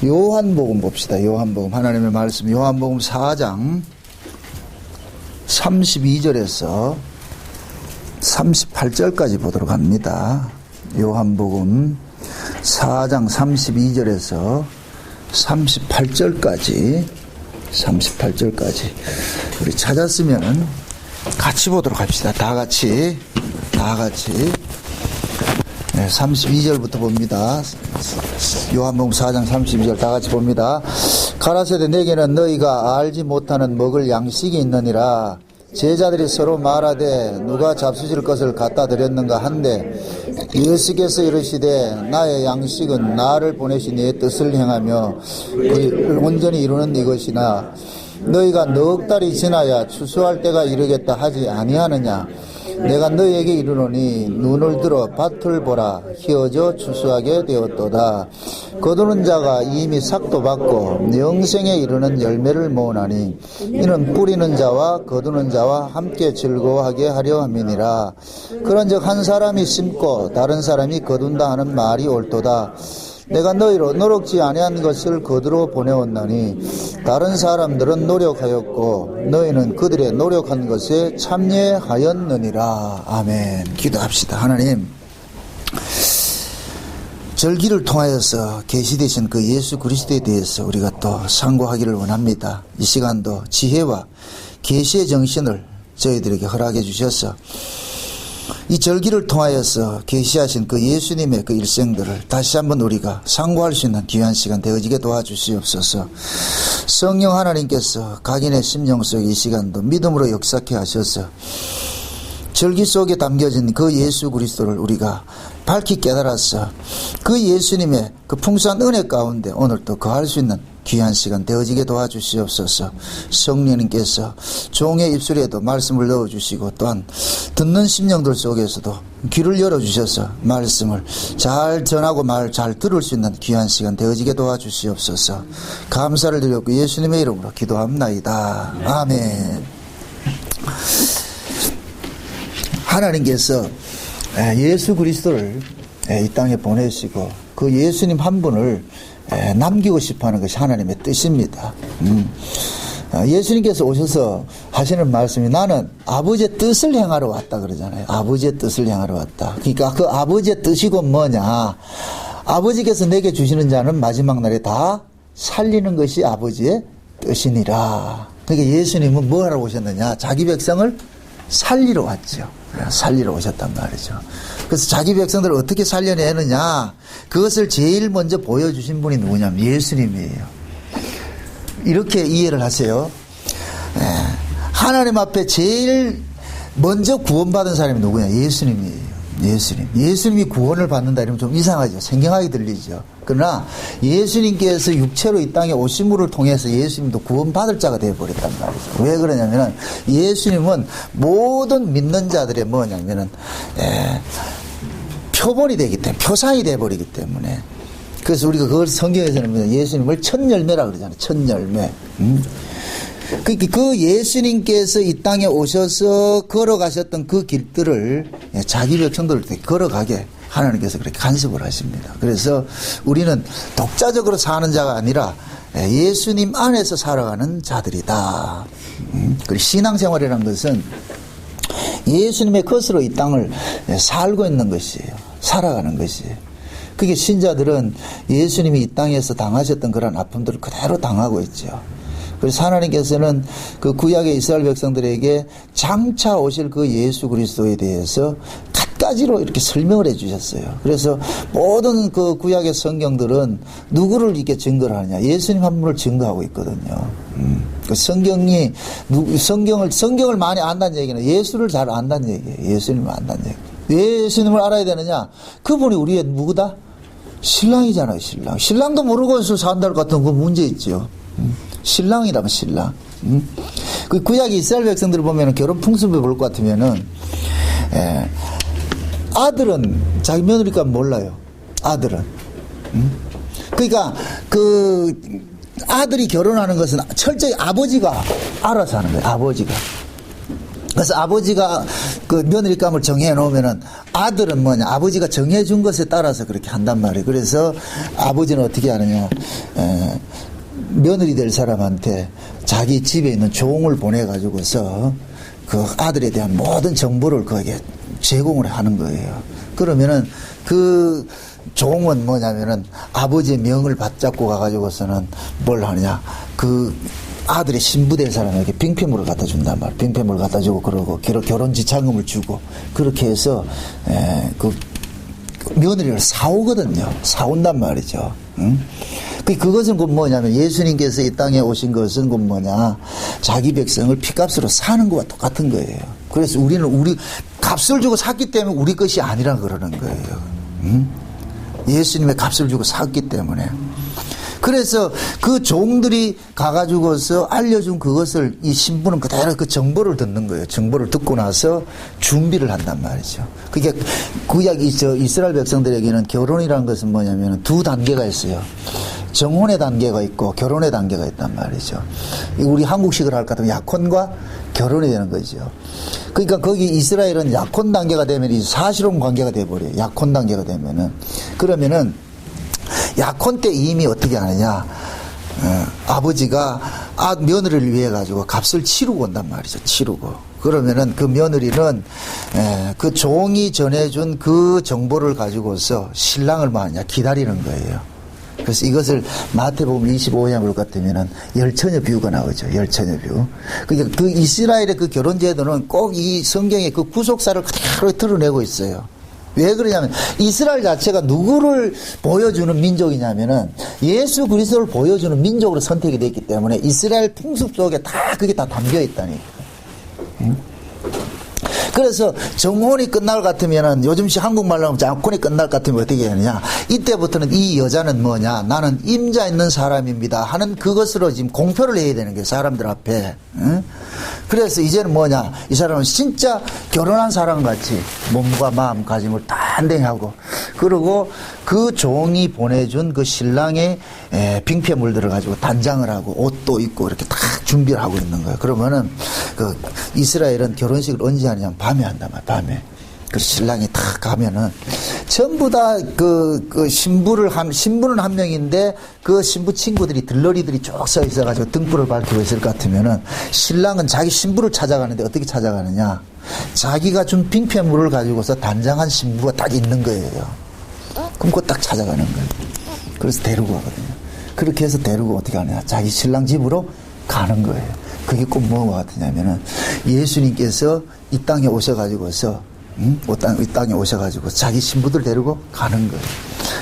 요한복음 봅시다. 요한복음, 하나님의 말씀, 요한복음 4장 32절에서 38절까지 보도록 합니다. 요한복음 4장 32절에서 38절까지 우리 찾았으면 같이 보도록 합시다. 다 같이 32절부터 봅니다. 요한복음 4장 32절 다 같이 봅니다. 가라사대 내게는 너희가 알지 못하는 먹을 양식이 있느니라. 제자들이 서로 말하되 누가 잡수실 것을 갖다 드렸는가 한데 예수께서 이르시되 나의 양식은 나를 보내신 이의 뜻을 행하며 그를 온전히 이루는 이것이나 너희가 넉 달이 지나야 추수할 때가 이르겠다 하지 아니하느냐. 내가 너희에게 이르노니 눈을 들어 밭을 보라. 희어져 추수하게 되었도다. 거두는 자가 이미 삭도 받고 영생에 이르는 열매를 모으나니 이는 뿌리는 자와 거두는 자와 함께 즐거워하게 하려 함이니라. 그런즉 한 사람이 심고 다른 사람이 거둔다 하는 말이 옳도다. 내가 너희로 노력지 아니한 것을 거두러 보내었나니 다른 사람들은 노력하였고 너희는 그들의 노력한 것에 참여하였느니라. 아멘. 기도합시다. 하나님, 절기를 통하여서 계시되신 그 예수 그리스도에 대해서 우리가 또 상고하기를 원합니다. 이 시간도 지혜와 계시의 정신을 저희들에게 허락해 주셔서 이 절기를 통하여서 계시하신 그 예수님의 그 일생들을 다시 한번 우리가 상고할 수 있는 귀한 시간 되어지게 도와주시옵소서. 성령 하나님께서 각인의 심령 속에 이 시간도 믿음으로 역사케 하셔서 절기 속에 담겨진 그 예수 그리스도를 우리가 밝히 깨달아서 그 예수님의 그 풍성한 은혜 가운데 오늘 또 거할 수 있는 귀한 시간 되어지게 도와주시옵소서. 성령님께서 종의 입술에도 말씀을 넣어주시고 또한 듣는 심령들 속에서도 귀를 열어주셔서 말씀을 잘 전하고 말 잘 들을 수 있는 귀한 시간 되어지게 도와주시옵소서. 감사를 드렸고 예수님의 이름으로 기도합나이다. 아멘. 하나님께서 예수 그리스도를 이 땅에 보내시고 그 예수님 한 분을 남기고 싶어하는 것이 하나님의 뜻입니다. 예수님께서 오셔서 하시는 말씀이 나는 아버지의 뜻을 행하러 왔다 그러잖아요. 아버지의 뜻을 행하러 왔다. 그러니까 그 아버지의 뜻이고 뭐냐. 아버지께서 내게 주시는 자는 마지막 날에 다 살리는 것이 아버지의 뜻이니라. 그러니까 예수님은 뭐 하러 오셨느냐. 자기 백성을 살리러 왔죠. 살리러 오셨단 말이죠. 그래서 자기 백성들을 어떻게 살려내느냐, 그것을 제일 먼저 보여주신 분이 누구냐면 예수님이에요. 이렇게 이해를 하세요. 하나님 앞에 제일 먼저 구원받은 사람이 누구냐? 예수님이에요. 예수님이 구원을 받는다 이러면 좀 이상하죠. 생경하게 들리죠. 그러나 예수님께서 육체로 이 땅에 오심을 통해서 예수님도 구원받을 자가 되어버렸단 말이죠. 왜 그러냐면은 예수님은 모든 믿는 자들의 뭐냐면은 표본이 되기 때문에, 표상이 되어버리기 때문에. 그래서 우리가 그걸 성경에서는 예수님을 첫 열매라 그러잖아요. 첫 열매. 그 예수님께서 이 땅에 오셔서 걸어가셨던 그 길들을 자기 백성들을 걸어가게 하나님께서 그렇게 간섭을 하십니다. 그래서 우리는 독자적으로 사는 자가 아니라 예수님 안에서 살아가는 자들이다. 그리고 신앙생활이라는 것은 예수님의 것으로 이 땅을 살고 있는 것이에요. 살아가는 것이에요. 그게 신자들은 예수님이 이 땅에서 당하셨던 그런 아픔들을 그대로 당하고 있죠. 그래서 하나님께서는 그 구약의 이스라엘 백성들에게 장차 오실 그 예수 그리스도에 대해서 갖가지로 이렇게 설명을 해 주셨어요. 그래서 모든 그 구약의 성경들은 누구를 이렇게 증거를 하느냐? 예수님 한 분을 증거하고 있거든요. 그 성경을 많이 안다는 얘기는 예수를 잘 안다는 얘기예요. 예수님을 안다는 얘기. 왜 예수님을 알아야 되느냐? 그분이 우리의 누구다? 신랑이잖아요, 신랑. 신랑도 모르고 산다를 같은 그 문제 있죠. 신랑이라면 신랑. 그 구약 이스라엘 백성들을 보면 결혼 풍습을 볼 것 같으면은, 아들은 자기 며느리가 몰라요. 아들은. 그러니까 그 아들이 결혼하는 것은 철저히 아버지가 알아서 하는 거예요. 아버지가. 그래서 아버지가 그 며느리감을 정해 놓으면은 아들은 뭐냐, 아버지가 정해 준 것에 따라서 그렇게 한단 말이에요. 그래서 아버지는 어떻게 하느냐, 며느리 될 사람한테 자기 집에 있는 종을 보내가지고서 그 아들에 대한 모든 정보를 그에게 제공을 하는 거예요. 그러면은 그 종은 뭐냐면은 아버지의 명을 받잡고 가가지고서는 뭘 하느냐, 그 아들의 신부될 사람에게 빙패물을 갖다 준단 말이에요. 빙패물을 갖다 주고, 그러고 결혼 지참금을 주고, 그렇게 해서 그 며느리를 사오거든요. 사온단 말이죠. 응? 그것은 곧 뭐냐면, 예수님께서 이 땅에 오신 것은 곧 뭐냐, 자기 백성을 피값으로 사는 것과 똑같은 거예요. 그래서 우리는 우리 값을 주고 샀기 때문에 우리 것이 아니라 그러는 거예요. 응? 예수님의 값을 주고 샀기 때문에. 그래서 그 종들이 가가지고서 알려준 그것을 이 신부는 그대로 그 정보를 듣는 거예요. 정보를 듣고 나서 준비를 한단 말이죠. 그게 구약 이스라엘 백성들에게는 결혼이라는 것은 뭐냐면 두 단계가 있어요. 정혼의 단계가 있고 결혼의 단계가 있단 말이죠. 우리 한국식으로 할 것 같으면 약혼과 결혼이 되는 거죠. 그러니까 거기 이스라엘은 약혼 단계가 되면 이 사실혼 관계가 돼버려요. 약혼 단계가 되면은. 그러면은 약혼 때 이미 어떻게 하느냐, 아버지가 며느리를 위해 가지고 값을 치르고 온단 말이죠. 치르고. 그러면은 그 며느리는 그 종이 전해준 그 정보를 가지고서 신랑을 뭐하냐, 기다리는 거예요. 그래서 이것을 마태복음 25장 볼 것 같으면은 열처녀 비유가 나오죠. 열처녀 비유. 그러니까 그 이스라엘의 그 결혼 제도는 꼭 이 성경의 그 구속사를 그대로 드러내고 있어요. 왜 그러냐면 이스라엘 자체가 누구를 보여주는 민족이냐면은 예수 그리스도를 보여주는 민족으로 선택이 됐기 때문에 이스라엘 풍습 속에 다 그게 다 담겨 있다니까. 그래서 정혼이 끝날 것 같으면은 요즘식 한국말로 하면 약혼이 끝날 것 같으면 어떻게 하느냐, 이때부터는 이 여자는 뭐냐, 나는 임자 있는 사람입니다 하는 그것으로 지금 공표를 해야 되는 거예요, 사람들 앞에. 응? 그래서 이제는 뭐냐, 이 사람은 진짜 결혼한 사람 같이 몸과 마음가짐을 단단히 하고, 그리고 그 종이 보내준 그 신랑의 빙패물들을 가지고 단장을 하고 옷도 입고 이렇게 딱 준비를 하고 있는 거예요. 그러면은 그 이스라엘은 결혼식을 언제 하냐면 밤에 한단 말이에요. 밤에. 그 신랑이 딱 가면은 전부 다 신부는 한 명인데 그 신부 친구들이 들러리들이 쭉 서 있어가지고 등불을 밝히고 있을 것 같으면은 신랑은 자기 신부를 찾아가는데 어떻게 찾아가느냐, 자기가 준 빙패물을 가지고서 단장한 신부가 딱 있는 거예요. 그럼 그거 딱 찾아가는 거예요. 그래서 데리고 가거든요. 그렇게 해서 데리고 어떻게 하느냐, 자기 신랑 집으로 가는 거예요. 그게 꼭 뭐가 같으냐면은 예수님께서 이 땅에 오셔가지고서 이 땅에 오셔가지고 자기 신부들 데리고 가는 거예요.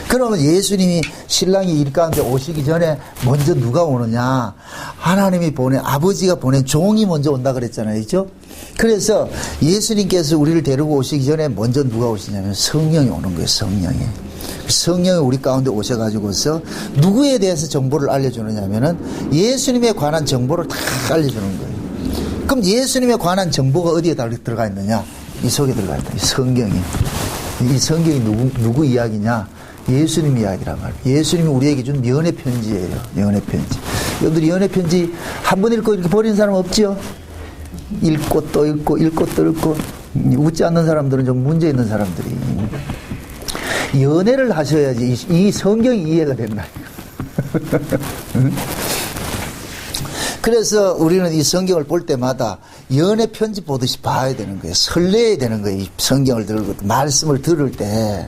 그러면 예수님이 신랑이 일 가운데 오시기 전에 먼저 누가 오느냐, 하나님이 아버지가 보낸 종이 먼저 온다 그랬잖아요. 그죠? 그래서 예수님께서 우리를 데리고 오시기 전에 먼저 누가 오시냐면 성령이 오는 거예요. 성령이 우리 가운데 오셔가지고서 누구에 대해서 정보를 알려주느냐면은 예수님에 관한 정보를 다 알려주는 거예요. 그럼 예수님에 관한 정보가 어디에 들어가 있느냐? 이 속에 들어가 있다. 이 성경이. 이 성경이 누구 이야기냐? 예수님 이야기란 말이에요. 예수님이 우리에게 준 연애 편지예요. 연애 편지. 여러분들이 연애 편지 한 번 읽고 이렇게 버리는 사람 없죠? 읽고 또 읽고 웃지 않는 사람들은 좀 문제 있는 사람들이. 연애를 하셔야지 이 성경이 이해가 된다. 그래서 우리는 이 성경을 볼 때마다 연애 편지 보듯이 봐야 되는 거예요. 설레야 되는 거예요. 이 성경을 들고 말씀을 들을 때.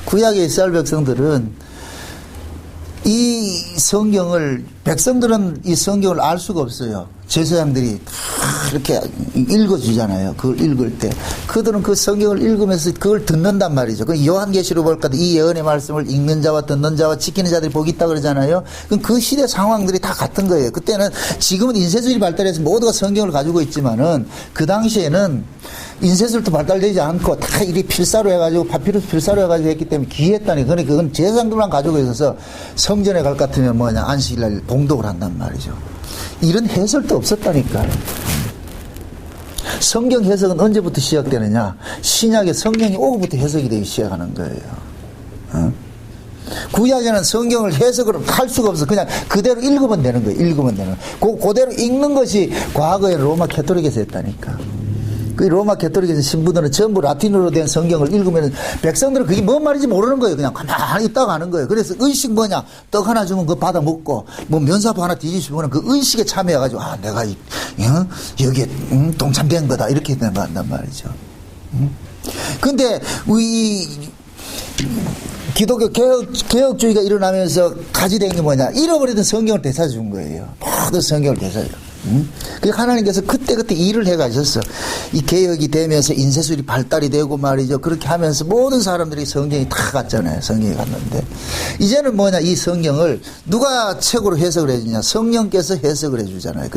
구약의 이스라엘 백성들은 이 성경을, 백성들은 이 성경을 알 수가 없어요. 제사장들이 다 이렇게 읽어주잖아요. 그걸 읽을 때 그들은 그 성경을 읽으면서 그걸 듣는단 말이죠. 그 요한계시록 볼까 이 예언의 말씀을 읽는 자와 듣는 자와 지키는 자들이 복이 있다 그러잖아요. 그럼 그 시대 상황들이 다 같은 거예요. 그때는, 지금은 인쇄술이 발달해서 모두가 성경을 가지고 있지만은 그 당시에는 인쇄술도 발달되지 않고 다 이리 필사로 해가지고 파피루스 필사로 해가지고 했기 때문에 귀했다니. 그러니까 그건 제사장들만 가지고 있어서 성전에 갈 것 같으면 뭐냐, 안식일날 봉독을 한단 말이죠. 이런 해설도 없었다니까요. 성경 해석은 언제부터 시작되느냐? 신약의 성경이 오고부터 해석이 되기 시작하는 거예요. 구약에는 성경을 해석을 할 수가 없어. 그냥 그대로 읽으면 되는 거예요. 읽으면 되는 거예요. 그대로 읽는 것이 과거에 로마 캐토릭에서 했다니까. 그 로마 캐토릭에서 신부들은 전부 라틴어로 된 성경을 읽으면 백성들은 그게 뭔 말인지 모르는 거예요. 그냥 가만히 있다가 하는 거예요. 그래서 의식 뭐냐? 떡 하나 주면 그거 받아 먹고, 뭐 면사포 하나 뒤집으면 그 의식에 참여해가지고, 아, 내가 여기에 동참된 거다. 이렇게 된단 말이죠. 근데 우리 기독교 개혁주의가 일어나면서 가지된 게 뭐냐? 잃어버리던 성경을 되찾아준 거예요. 모든 성경을 되찾아줘. 그 하나님께서 그때그때 일을 해가셨어. 이 개혁이 되면서 인쇄술이 발달이 되고 말이죠. 그렇게 하면서 모든 사람들이 성경이 다 갔잖아요. 성경이 갔는데 이제는 뭐냐? 이 성경을 누가 책으로 해석을 해주냐? 성령께서 해석을 해주잖아요.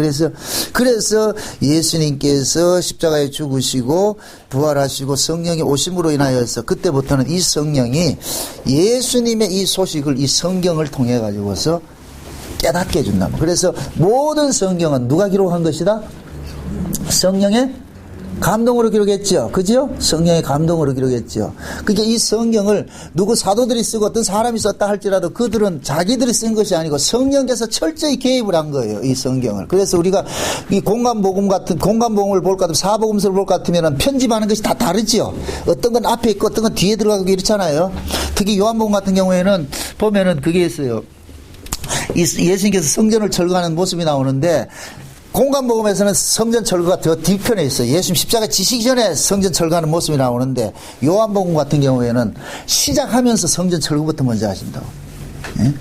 그래서 예수님께서 십자가에 죽으시고 부활하시고 성령이 오심으로 인하여서 그때부터는 이 성령이 예수님의 이 소식을 이 성경을 통해 가지고서 깨닫게 해준다. 그래서 모든 성경은 누가 기록한 것이다? 성령의 감동으로 기록했죠. 그죠? 성령의 감동으로 기록했죠. 그러니까 이 성경을 누구 사도들이 쓰고 어떤 사람이 썼다 할지라도 그들은 자기들이 쓴 것이 아니고 성령께서 철저히 개입을 한 거예요. 이 성경을. 그래서 우리가 이 공간복음을 볼 것 같으면 사복음서를 볼 것 같으면 편집하는 것이 다 다르죠. 어떤 건 앞에 있고 어떤 건 뒤에 들어가고 이렇잖아요. 특히 요한복음 같은 경우에는 보면은 그게 있어요. 예수님께서 성전을 철거하는 모습이 나오는데 공간복음에서는 성전 철거가 더 뒤편에 있어요. 예수님 십자가 지시기 전에 성전 철거하는 모습이 나오는데 요한복음 같은 경우에는 시작하면서 성전 철거부터 먼저 하신다고. 예?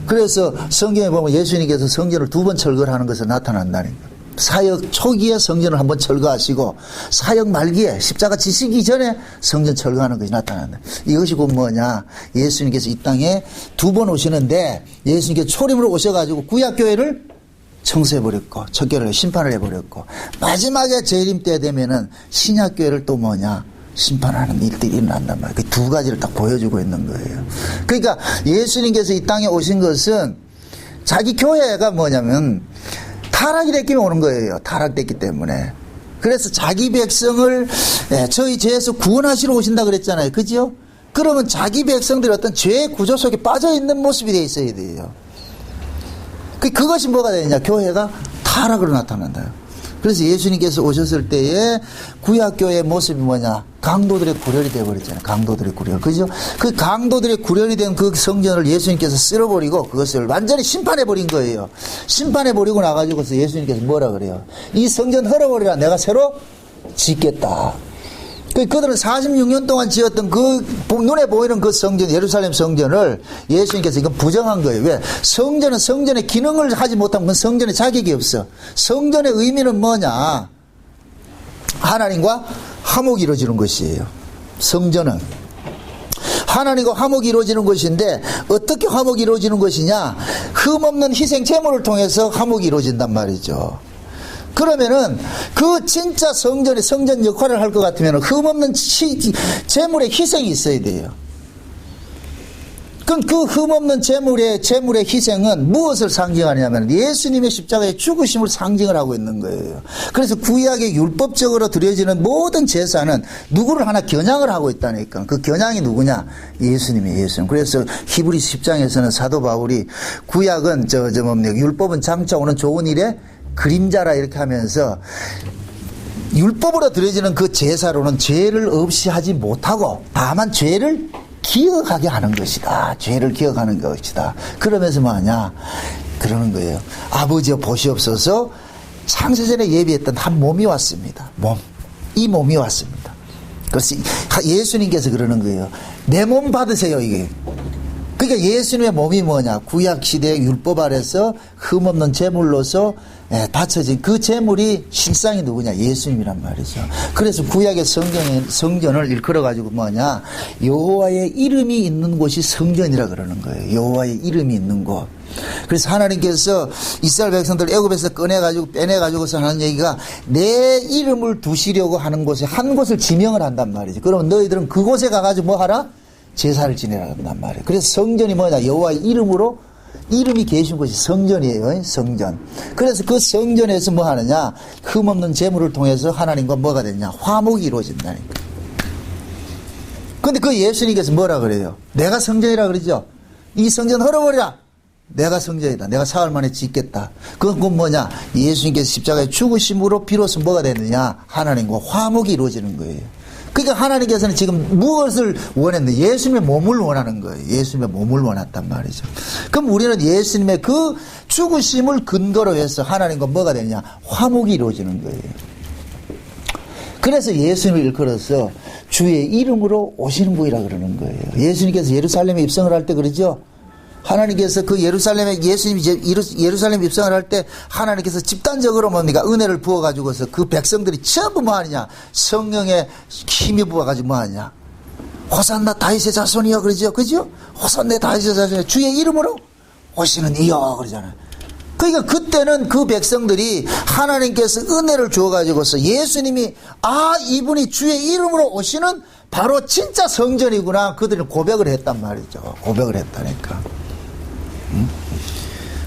그래서 성경에 보면 예수님께서 성전을 2번 철거를 하는 것을 나타난다니까. 사역 초기에 성전을 한번 철거하시고 사역 말기에 십자가 지시기 전에 성전 철거하는 것이 나타난다. 이것이 곧 뭐냐? 예수님께서 이 땅에 2번 오시는데 예수님께서 초림으로 오셔가지고 구약교회를 청소해버렸고 척결을 심판을 해버렸고 마지막에 재림 때 되면은 신약교회를 또 뭐냐? 심판하는 일들이 일어난단 말이에요. 그 2가지를 딱 보여주고 있는 거예요. 그러니까 예수님께서 이 땅에 오신 것은 자기 교회가 뭐냐면 타락이 됐기 때문에 오는 거예요. 타락됐기 때문에. 그래서 자기 백성을 저희 죄에서 구원하시러 오신다 그랬잖아요. 그죠? 그러면 자기 백성들이 어떤 죄의 구조 속에 빠져있는 모습이 되어 있어야 돼요. 그것이 뭐가 되느냐? 교회가 타락으로 나타난다. 그래서 예수님께서 오셨을 때에 구약교회의 모습이 뭐냐? 강도들의 구렬이 되어버렸잖아요. 강도들의 구렬. 그죠? 그 강도들의 구렬이 된 그 성전을 예수님께서 쓸어버리고 그것을 완전히 심판해버린 거예요. 심판해버리고 나가지고서 예수님께서 뭐라 그래요? 이 성전 헐어버리라. 내가 새로 짓겠다. 그들은 46년 동안 지었던 그 눈에 보이는 그 성전, 예루살렘 성전을 예수님께서 이건 부정한 거예요. 왜? 성전은 성전의 기능을 하지 못하면 그건 성전의 자격이 없어. 성전의 의미는 뭐냐? 하나님과 화목이 이루어지는 것이에요. 성전은 하나님과 화목이 이루어지는 것인데 어떻게 화목이 이루어지는 것이냐? 흠없는 희생 제물을 통해서 화목이 이루어진단 말이죠. 그러면은 그 진짜 성전이 성전 역할을 할 것 같으면 흠없는 제물의 희생이 있어야 돼요. 그럼 그 흠없는 제물의 희생은 무엇을 상징하냐면 예수님의 십자가의 죽으심을 상징을 하고 있는 거예요. 그래서 구약의 율법적으로 드려지는 모든 제사는 누구를 하나 겨냥을 하고 있다니까. 그 겨냥이 누구냐? 예수님이에요. 예수님. 그래서 히브리서 10장에서는 사도 바울이 구약은 율법은 장차 오는 좋은 일에 그림자라 이렇게 하면서 율법으로 드려지는 그 제사로는 죄를 없이 하지 못하고 다만 죄를 기억하게 하는 것이다. 죄를 기억하는 것이다. 그러면서 뭐하냐? 그러는 거예요. 아버지여 보시옵소서 창세전에 예비했던 한 몸이 왔습니다. 이 몸이 왔습니다. 그래서 예수님께서 그러는 거예요. 내 몸 받으세요. 이게. 그러니까 예수님의 몸이 뭐냐? 구약시대의 율법 아래서 흠없는 제물로서 바쳐진 그 제물이 실상이 누구냐? 예수님이란 말이죠. 그래서 구약의 성전을 일컬어가지고 뭐냐? 여호와의 이름이 있는 곳이 성전이라 그러는 거예요. 여호와의 이름이 있는 곳. 그래서 하나님께서 이스라엘 백성들 애굽에서 빼내가지고서 하는 얘기가 내 이름을 두시려고 하는 곳에 한 곳을 지명을 한단 말이죠. 그러면 너희들은 그곳에 가가지고 뭐 하라? 제사를 지내라 한단 말이에요. 그래서 성전이 뭐냐? 여호와의 이름으로 이름이 계신 곳이 성전이에요. 성전. 그래서 그 성전에서 뭐 하느냐? 흠없는 제물을 통해서 하나님과 뭐가 되냐? 화목이 이루어진다니까. 근데 그 예수님께서 뭐라 그래요? 내가 성전이라 그러죠? 이 성전 헐어버리라. 내가 성전이다. 내가 사흘 만에 짓겠다. 그건 뭐냐? 예수님께서 십자가에 죽으심으로 비로소 뭐가 되느냐? 하나님과 화목이 이루어지는 거예요. 그러니까 하나님께서는 지금 무엇을 원했는데 예수님의 몸을 원하는 거예요. 예수님의 몸을 원했단 말이죠. 그럼 우리는 예수님의 그 죽으심을 근거로 해서 하나님과 뭐가 되느냐? 화목이 이루어지는 거예요. 그래서 예수님을 일컬어서 주의 이름으로 오시는 분이라 그러는 거예요. 예수님께서 예루살렘에 입성을 할 때 그러죠. 하나님께서 그 예루살렘에 예수님이 예루살렘에 입성을 할 때 하나님께서 집단적으로 뭡니까? 은혜를 부어가지고서 그 백성들이 전부 뭐 하느냐? 성령의 힘이 부어가지고 뭐 하느냐? 호산나 다윗의 자손이여 그러죠. 그죠? 호산나 다윗의 자손이여 주의 이름으로 오시는 이여 그러잖아요. 그러니까 그때는 그 백성들이 하나님께서 은혜를 주어가지고서 예수님이 이분이 주의 이름으로 오시는 바로 진짜 성전이구나. 그들은 고백을 했단 말이죠. 고백을 했다니까.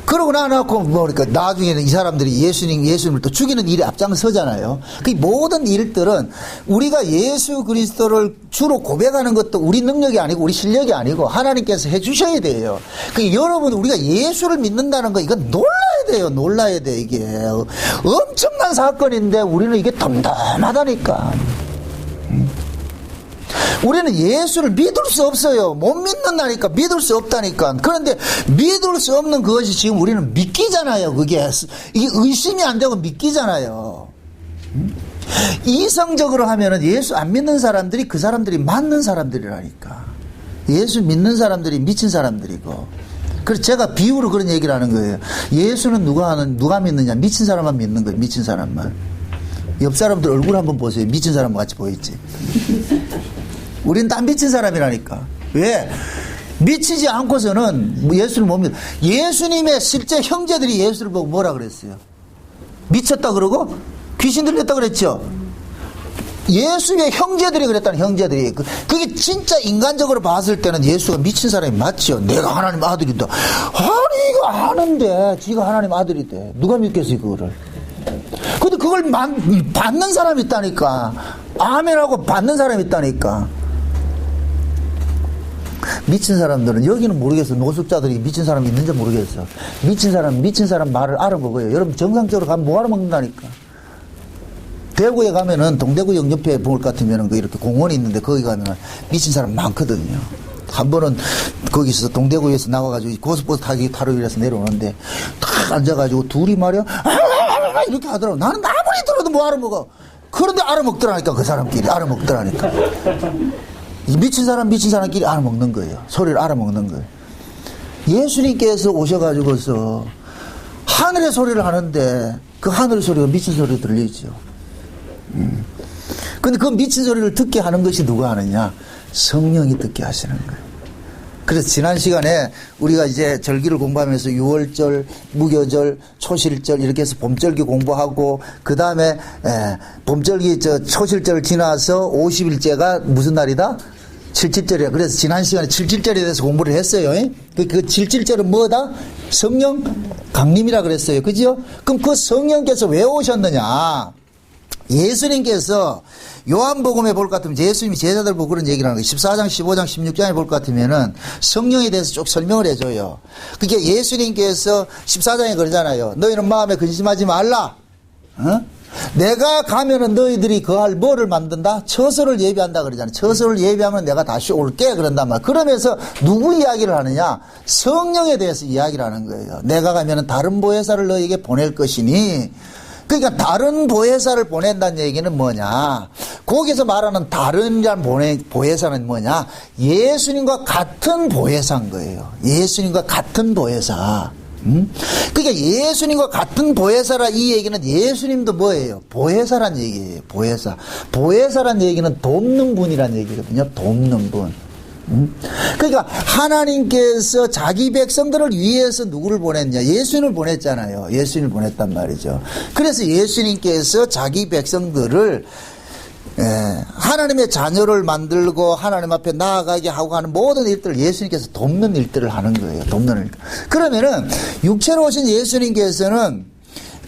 그러고 나놓고 그러니까 나중에는 이 사람들이 예수님을 또 죽이는 일에 앞장서잖아요. 그 모든 일들은 우리가 예수 그리스도를 주로 고백하는 것도 우리 능력이 아니고 우리 실력이 아니고 하나님께서 해주셔야 돼요. 그 여러분 우리가 예수를 믿는다는 거 이건 놀라야 돼요. 놀라야 돼 이게 엄청난 사건인데 우리는 이게 덤덤하다니까. 우리는 예수를 믿을 수 없어요. 못 믿는다니까. 믿을 수 없다니까. 그런데 믿을 수 없는 그것이 지금 우리는 믿기잖아요. 이게 의심이 안 되고 믿기잖아요. 이성적으로 하면은 예수 안 믿는 사람들이 그 사람들이 맞는 사람들이라니까. 예수 믿는 사람들이 미친 사람들이고. 그래서 제가 비유로 그런 얘기를 하는 거예요. 예수는 누가 믿느냐? 미친 사람만 믿는 거예요. 미친 사람만. 옆 사람들 얼굴 한번 보세요. 미친 사람 같이 보이지? 우린 다 미친 사람이라니까. 왜? 미치지 않고서는 예수를 못 믿어. 예수님의 실제 형제들이 예수를 보고 뭐라 그랬어요? 미쳤다 그러고 귀신 들렸다 그랬죠. 예수의 형제들이 그랬다는 형제들이. 그게 진짜 인간적으로 봤을 때는 예수가 미친 사람이 맞죠. 내가 하나님 아들이다. 아니 이거 아는데 지가 하나님 아들이 돼. 누가 믿겠어요 그거를. 근데 그걸 받는 사람이 있다니까. 아멘하고 받는 사람이 있다니까. 미친 사람들은 여기는 모르겠어. 노숙자들이 미친 사람이 있는지 모르겠어. 미친 사람 말을 알아먹어요. 여러분 정상적으로 가면 뭐 알아먹는다니까. 대구에 가면은 동대구역 옆에 볼 것 같으면은 이렇게 공원이 있는데 거기 가면은 미친 사람 많거든요. 한 번은 거기서 동대구에서 나와가지고 고속버스 타러 일해서 내려오는데 딱 앉아가지고 둘이 말이야 이렇게 하더라고. 나는 아무리 들어도 뭐 알아먹어. 그런데 알아먹더라니까. 그 사람끼리 알아먹더라니까. 이 미친 사람끼리 알아먹는 거예요. 소리를 알아먹는 거예요. 예수님께서 오셔가지고서 하늘의 소리를 하는데 그 하늘의 소리가 미친 소리로 들리죠. 근데 그 미친 소리를 듣게 하는 것이 누가 하느냐? 성령이 듣게 하시는 거예요. 그래서 지난 시간에 우리가 이제 절기를 공부하면서 6월절, 무교절, 초실절 이렇게 해서 봄절기 공부하고 그 다음에 봄절기 초실절 지나서 50일째가 무슨 날이다? 77절이야. 그래서 지난 시간에 77절에 대해서 공부를 했어요. 그 77절은 뭐다? 성령 강림이라 그랬어요. 그죠? 그럼 그 성령께서 왜 오셨느냐? 예수님께서 요한복음에 볼 것 같으면 예수님이 제자들 보고 그런 얘기를 하는 거예요. 14장, 15장, 16장에 볼 것 같으면은 성령에 대해서 쭉 설명을 해줘요. 그게 예수님께서 14장에 그러잖아요. 너희는 마음에 근심하지 말라. 내가 가면은 너희들이 거할 뭐를 만든다? 처소를 예비한다 그러잖아요. 처소를 예비하면 내가 다시 올게 그런단 말이에요. 그러면서 누구 이야기를 하느냐? 성령에 대해서 이야기를 하는 거예요. 내가 가면은 다른 보혜사를 너희에게 보낼 것이니. 그러니까 다른 보혜사를 보낸다는 얘기는 뭐냐? 거기서 말하는 다른이란 보혜사는 뭐냐? 예수님과 같은 보혜사인 거예요. 예수님과 같은 보혜사. 그러니까 예수님과 같은 보혜사라 이 얘기는 예수님도 뭐예요? 보혜사란 얘기예요. 보혜사. 보혜사란 얘기는 돕는 분이란 얘기거든요. 돕는 분. 그러니까 하나님께서 자기 백성들을 위해서 누구를 보냈냐? 예수님을 보냈잖아요. 예수님을 보냈단 말이죠. 그래서 예수님께서 자기 백성들을 하나님의 자녀를 만들고 하나님 앞에 나아가게 하고 하는 모든 일들을 예수님께서 돕는 일들을 하는 거예요. 돕는 일. 그러면은 육체로 오신 예수님께서는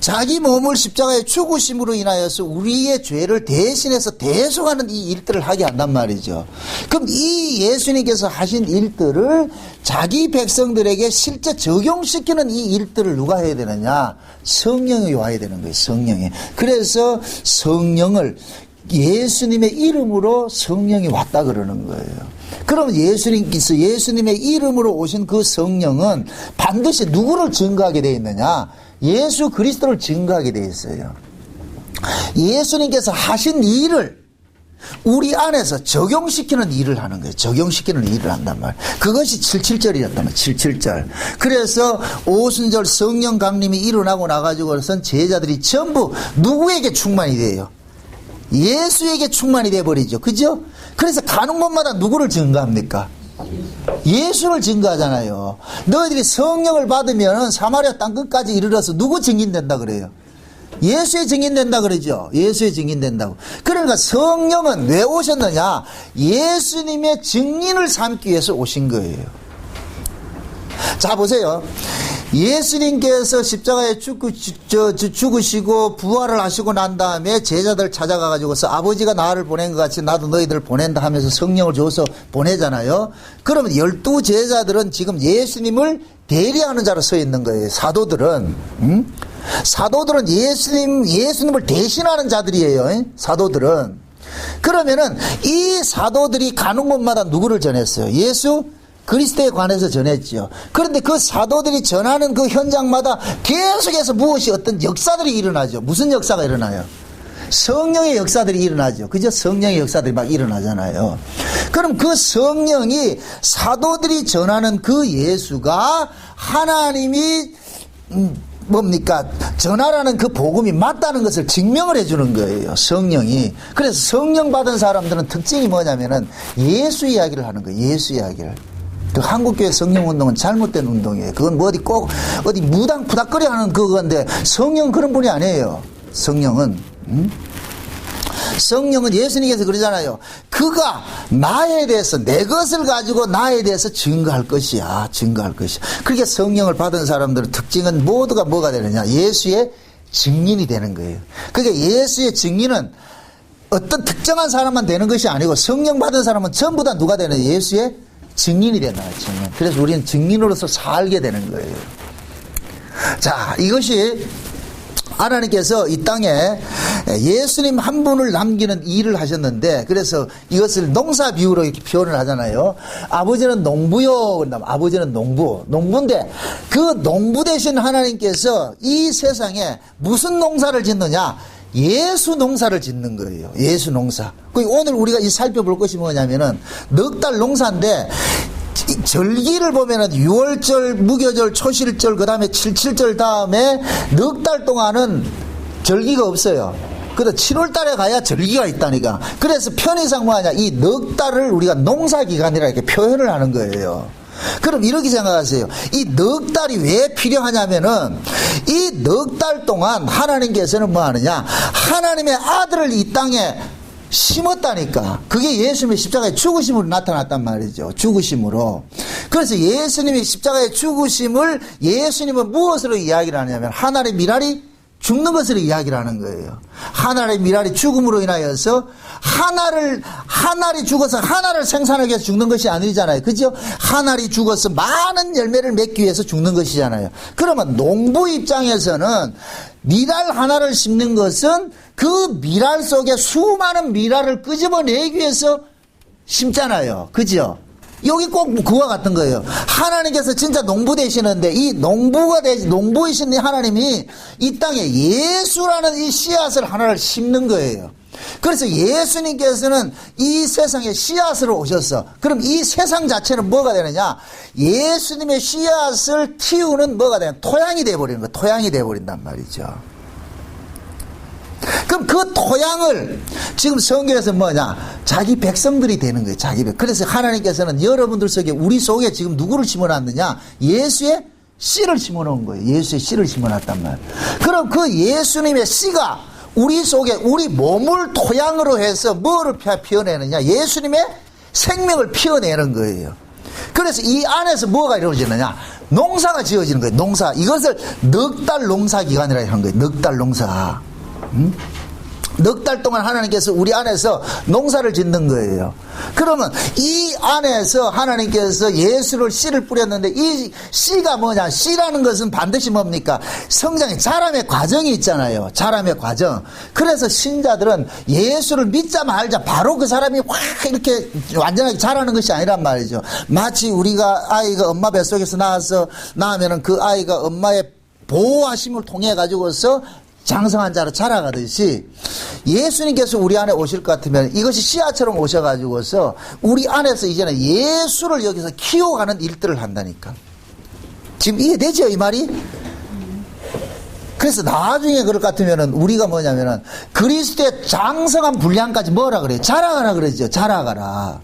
자기 몸을 십자가에 죽으심으로 인하여서 우리의 죄를 대신해서 대속하는 이 일들을 하게 한단 말이죠. 그럼 이 예수님께서 하신 일들을 자기 백성들에게 실제 적용시키는 이 일들을 누가 해야 되느냐? 성령이 와야 되는 거예요. 성령이. 그래서 성령을 예수님의 이름으로 성령이 왔다 그러는 거예요. 그러면 예수님께서 예수님의 이름으로 오신 그 성령은 반드시 누구를 증거하게 되어 있느냐? 예수 그리스도를 증거하게 되어 있어요. 예수님께서 하신 일을 우리 안에서 적용시키는 일을 하는 거예요. 적용시키는 일을 한단 말이에요. 그것이 77절이었단 말이에요. 77절. 그래서 오순절 성령 강림이 일어나고 나가지고선 제자들이 전부 누구에게 충만이 돼요? 예수에게 충만이 돼버리죠. 그죠? 그래서 가는 곳마다 누구를 증거합니까? 예수를 증거하잖아요. 너희들이 성령을 받으면 사마리아 땅끝까지 이르러서 누구 증인된다 그래요? 예수의 증인된다 그러죠. 예수의 증인된다고. 그러니까 성령은 왜 오셨느냐? 예수님의 증인을 삼기 위해서 오신 거예요. 자, 보세요. 예수님께서 십자가에 죽으시고 부활을 하시고 난 다음에 제자들 찾아가가지고서 아버지가 나를 보낸 것 같이 나도 너희들을 보낸다 하면서 성령을 줘서 보내잖아요. 그러면 12 제자들은 지금 예수님을 대리하는 자로 서 있는 거예요. 사도들은. 사도들은 예수님을 대신하는 자들이에요. 사도들은. 그러면은 이 사도들이 가는 곳마다 누구를 전했어요? 예수 그리스도에 관해서 전했죠. 그런데 그 사도들이 전하는 그 현장마다 계속해서 무엇이 어떤 역사들이 일어나죠. 무슨 역사가 일어나요? 성령의 역사들이 일어나죠. 그죠? 성령의 역사들이 막 일어나잖아요. 그럼 그 성령이 사도들이 전하는 그 예수가 하나님이 뭡니까? 전하라는 그 복음이 맞다는 것을 증명을 해주는 거예요. 성령이. 그래서 성령 받은 사람들은 특징이 뭐냐면은 예수 이야기를 하는 거예요. 예수 이야기를. 그 한국교회 성령운동은 잘못된 운동이에요. 그건 뭐 어디 무당푸닥거려 하는 그건데 성령은 그런 분이 아니에요. 성령은 예수님께서 그러잖아요. 그가 나에 대해서 내 것을 가지고 나에 대해서 증거할 것이야. 증거할 것이야. 그렇게 성령을 받은 사람들의 특징은 모두가 뭐가 되느냐? 예수의 증인이 되는 거예요. 그러니까 예수의 증인은 어떤 특정한 사람만 되는 것이 아니고 성령 받은 사람은 전부 다 누가 되는 예수의 증인이 된다. 증인. 그래서 우리는 증인으로서 살게 되는 거예요. 자, 이것이 하나님께서 이 땅에 예수님 한 분을 남기는 일을 하셨는데, 그래서 이것을 농사 비유로 이렇게 표현을 하잖아요. 아버지는 농부요. 아버지는 농부인데 그 농부 되신 하나님께서 이 세상에 무슨 농사를 짓느냐? 예수 농사를 짓는 거예요. 예수 농사. 오늘 우리가 살펴볼 것이 뭐냐면은 넉 달 농사인데 절기를 보면은 6월절, 무교절, 초실절, 그 다음에 77절 다음에 넉 달 동안은 절기가 없어요. 그래서 7월 달에 가야 절기가 있다니까. 그래서 편의상 뭐하냐? 이 넉 달을 우리가 농사기간이라 이렇게 표현을 하는 거예요. 그럼 이렇게 생각하세요. 이 넉 달이 왜 필요하냐면은 이 넉 달 동안 하나님께서는 뭐 하느냐? 하나님의 아들을 이 땅에 심었다니까. 그게 예수님의 십자가의 죽으심으로 나타났단 말이죠. 죽으심으로. 그래서 예수님의 십자가의 죽으심을 예수님은 무엇으로 이야기를 하냐면 하나의 미랄이 죽는 것으로 이야기를 하는 거예요. 하나의 미랄이 죽음으로 인하여서 하나리 죽어서 하나를 생산하기 위해서 죽는 것이 아니잖아요. 그죠? 하나리 죽어서 많은 열매를 맺기 위해서 죽는 것이잖아요. 그러면 농부 입장에서는 미랄 하나를 심는 것은 그 미랄 속에 수많은 미랄을 끄집어내기 위해서 심잖아요. 그죠? 여기 꼭 그와 같은 거예요. 하나님께서 진짜 농부 되시는데 이 농부이신 하나님이 이 땅에 예수라는 이 씨앗을 하나를 심는 거예요. 그래서 예수님께서는 이 세상에 씨앗으로 오셨어. 그럼 이 세상 자체는 뭐가 되느냐? 예수님의 씨앗을 키우는 뭐가 되냐? 토양이 되어버리는 거야. 토양이 되어버린단 말이죠. 그럼 그 토양을 지금 성경에서 뭐냐? 자기 백성들이 되는 거예요. 자기 백. 그래서 하나님께서는 여러분들 속에 우리 속에 지금 누구를 심어놨느냐? 예수의 씨를 심어놓은 거예요. 예수의 씨를 심어놨단 말이에요. 그럼 그 예수님의 씨가 우리 속에 우리 몸을 토양으로 해서 뭐를 피워내느냐? 예수님의 생명을 피워내는 거예요. 그래서 이 안에서 뭐가 이루어지느냐? 농사가 지어지는 거예요. 농사. 이것을 넉 달 농사 기간이라 하는 거예요. 넉 달 농사. 넉 달 동안 하나님께서 우리 안에서 농사를 짓는 거예요. 그러면 이 안에서 하나님께서 예수를 씨를 뿌렸는데 이 씨가 뭐냐? 씨라는 것은 반드시 뭡니까? 성장의 자람의 과정이 있잖아요. 자람의 과정. 그래서 신자들은 예수를 믿자 말자 바로 그 사람이 확 이렇게 완전하게 자라는 것이 아니란 말이죠. 마치 우리가 아이가 엄마 뱃속에서 나오면은 그 아이가 엄마의 보호하심을 통해 가지고서 장성한 자로 자라가듯이 예수님께서 우리 안에 오실 것 같으면 이것이 씨앗처럼 오셔가지고서 우리 안에서 이제는 예수를 여기서 키워가는 일들을 한다니까. 지금 이해되죠, 이 말이? 그래서 나중에 그럴 것 같으면은 우리가 뭐냐면은 그리스도의 장성한 분량까지 뭐라 그래요? 자라가라 그러죠. 자라가라.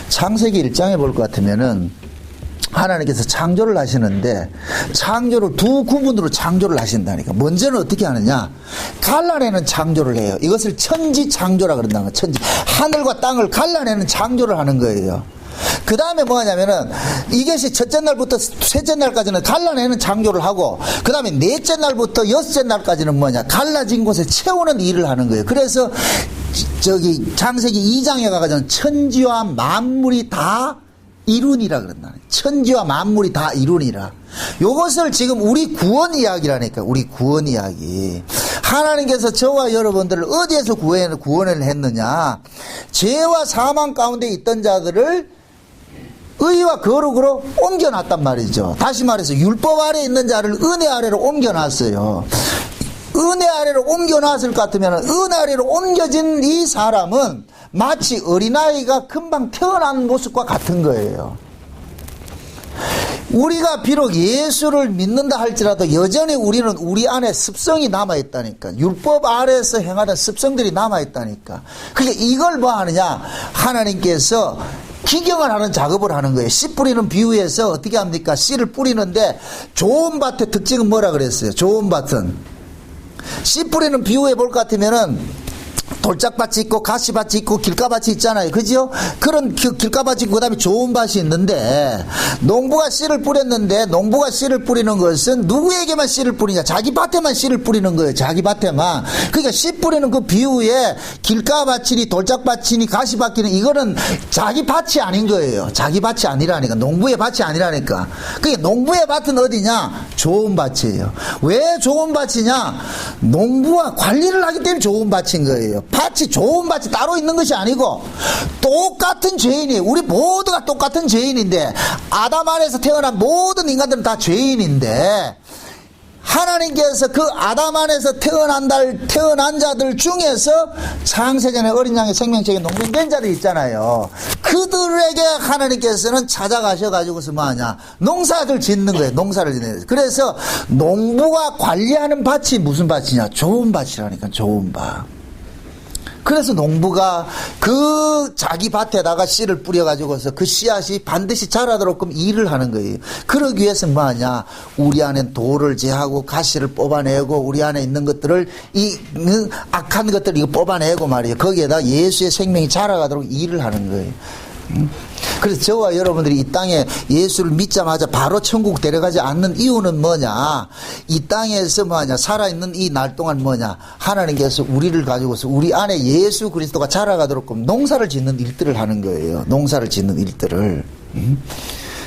창세기 1장에 볼 것 같으면은 하나님께서 창조를 하시는데 창조를 두 구분으로 창조를 하신다니까. 먼저는 어떻게 하느냐? 갈라내는 창조를 해요. 이것을 천지 창조라 그런다는 거예요. 천지. 하늘과 땅을 갈라내는 창조를 하는 거예요. 그 다음에 뭐냐면은 이것이 첫째 날부터 셋째 날까지는 갈라내는 창조를 하고 그 다음에 넷째 날부터 여섯째 날까지는 뭐냐? 갈라진 곳에 채우는 일을 하는 거예요. 그래서 저기 창세기 2장에 가가지고 천지와 만물이 다 이룬이라 그런다. 천지와 만물이 다 이룬이라. 요것을 지금 우리 구원 이야기라니까. 우리 구원 이야기. 하나님께서 저와 여러분들을 어디에서 구원을 했느냐? 죄와 사망 가운데 있던 자들을 의와 거룩으로 옮겨놨단 말이죠. 다시 말해서 율법 아래에 있는 자를 은혜 아래로 옮겨놨어요. 은혜 아래로 옮겨놨을 것 같으면 은혜 아래로 옮겨진 이 사람은 마치 어린아이가 금방 태어난 모습과 같은 거예요. 우리가 비록 예수를 믿는다 할지라도 여전히 우리는 우리 안에 습성이 남아있다니까. 율법 아래에서 행하는 습성들이 남아있다니까. 그러니까 이걸 뭐 하느냐? 하나님께서 기경을 하는 작업을 하는 거예요. 씨 뿌리는 비유에서 어떻게 합니까? 씨를 뿌리는데 좋은 밭의 특징은 뭐라 그랬어요? 좋은 밭은 씨 뿌리는 비유해 볼 것 같으면은 돌짝밭이 있고 가시밭이 있고 길가밭이 있잖아요. 그죠? 그런 길가밭이 있고 그 다음에 좋은 밭이 있는데 농부가 씨를 뿌렸는데 농부가 씨를 뿌리는 것은 누구에게만 씨를 뿌리냐? 자기 밭에만 씨를 뿌리는 거예요. 자기 밭에만. 그러니까 씨 뿌리는 그 비유에 길가밭이니 돌짝밭이니 가시밭이니 이거는 자기 밭이 아닌 거예요. 자기 밭이 아니라니까. 농부의 밭이 아니라니까. 그러니까 농부의 밭은 어디냐? 좋은 밭이에요. 왜 좋은 밭이냐? 농부와 관리를 하기 때문에 좋은 밭인 거예요. 밭이 좋은 밭이 따로 있는 것이 아니고 똑같은 죄인이 우리 모두가 똑같은 죄인인데 아담 안에서 태어난 모든 인간들은 다 죄인인데 하나님께서 그 아담 안에서 태어난 자들 중에서 창세전에 어린 양의 생명책에 농민된 자들 있잖아요. 그들에게 하나님께서는 찾아가셔가지고서 뭐하냐? 농사를 짓는 거예요. 농사를 짓는 거예요. 그래서 농부가 관리하는 밭이 무슨 밭이냐? 좋은 밭이라니까. 좋은 밭. 그래서 농부가 그 자기 밭에다가 씨를 뿌려가지고서 그 씨앗이 반드시 자라도록 일을 하는 거예요. 그러기 위해서는 뭐하냐? 우리 안에 돌을 제하고 가시를 뽑아내고 우리 안에 있는 것들을 악한 것들을 이거 뽑아내고 말이에요. 거기에다 예수의 생명이 자라가도록 일을 하는 거예요. 그래서 저와 여러분들이 이 땅에 예수를 믿자마자 바로 천국 데려가지 않는 이유는 뭐냐? 이 땅에서 뭐냐? 살아있는 이 날 동안 뭐냐? 하나님께서 우리를 가지고서 우리 안에 예수 그리스도가 자라가도록 농사를 짓는 일들을 하는 거예요. 농사를 짓는 일들을.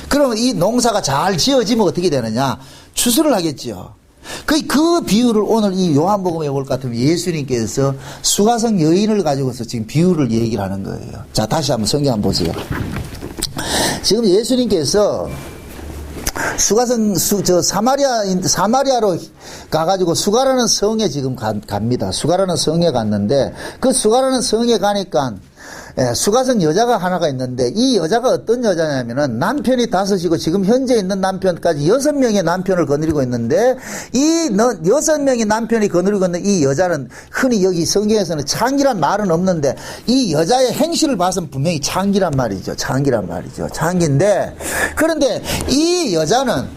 그러면 이 농사가 잘 지어지면 어떻게 되느냐? 추수를 하겠죠. 그 비유를 오늘 이 요한복음에 볼 것 같으면 예수님께서 수가성 여인을 가지고서 지금 비유를 얘기를 하는 거예요. 자, 다시 한번 성경 한번 보세요. 지금 예수님께서 사마리아로 가가지고 수가라는 성에 지금 갑니다. 수가라는 성에 갔는데 그 수가라는 성에 가니까 수가성 여자가 하나가 있는데 이 여자가 어떤 여자냐면은 남편이 5이고 지금 현재 있는 남편까지 6명의 남편을 거느리고 있는데 이 6명의 남편이 거느리고 있는 이 여자는 흔히 여기 성경에서는 창기란 말은 없는데 이 여자의 행실을 봐서는 분명히 창기란 말이죠. 창기란 말이죠. 창기인데 그런데 이 여자는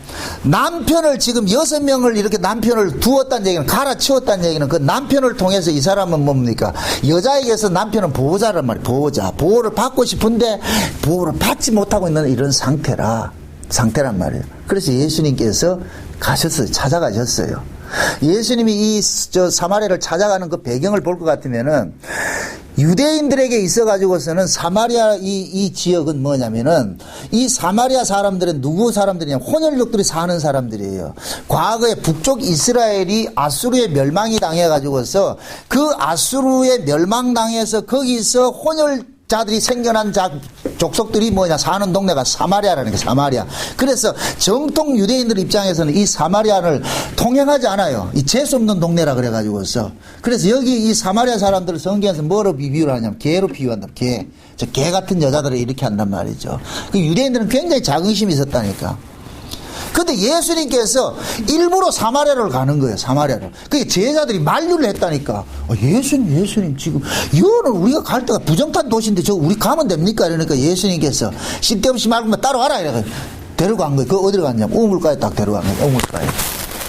남편을 지금 6명을 이렇게 남편을 두었다는 얘기는 갈아치웠다는 얘기는 그 남편을 통해서 이 사람은 뭡니까? 여자에게서 남편은 보호자란 말이에요. 말이에요. 보호자. 보호를 받고 싶은데 보호를 받지 못하고 있는 이런 상태란 말이에요. 그래서 예수님께서 가셨어요. 찾아가셨어요. 예수님이 사마리아를 찾아가는 그 배경을 볼 것 같으면은 유대인들에게 있어가지고서는 사마리아 이 지역은 뭐냐면은 이 사마리아 사람들은 누구 사람들이냐 혼혈족들이 사는 사람들이에요. 과거에 북쪽 이스라엘이 아수르의 멸망이 당해가지고서 그 아수르의 멸망당해서 거기서 혼혈자들이 생겨난 족속들이 사는 동네가 사마리아라는 게 사마리아. 그래서 정통 유대인들 입장에서는 이 사마리아를 통행하지 않아요. 이 재수 없는 동네라 그래가지고서. 그래서 여기 이 사마리아 사람들을 성경에서 뭐로 비유를 하냐면 개로 비유한다. 개. 개 같은 여자들을 이렇게 한단 말이죠. 그 유대인들은 굉장히 자긍심이 있었다니까. 근데 예수님께서 일부러 사마리아를 가는 거예요. 사마리아를. 그게 제자들이 만류를 했다니까. 예수님 지금 이거는 우리가 갈 데가 부정탄 도시인데 저 우리 가면 됩니까? 이러니까 예수님께서 쓸데없이 말고만 따라와라 이래서 데리고 간 거예요. 그 어디로 갔냐면 우물가에 딱 데려간 거예요. 우물가에.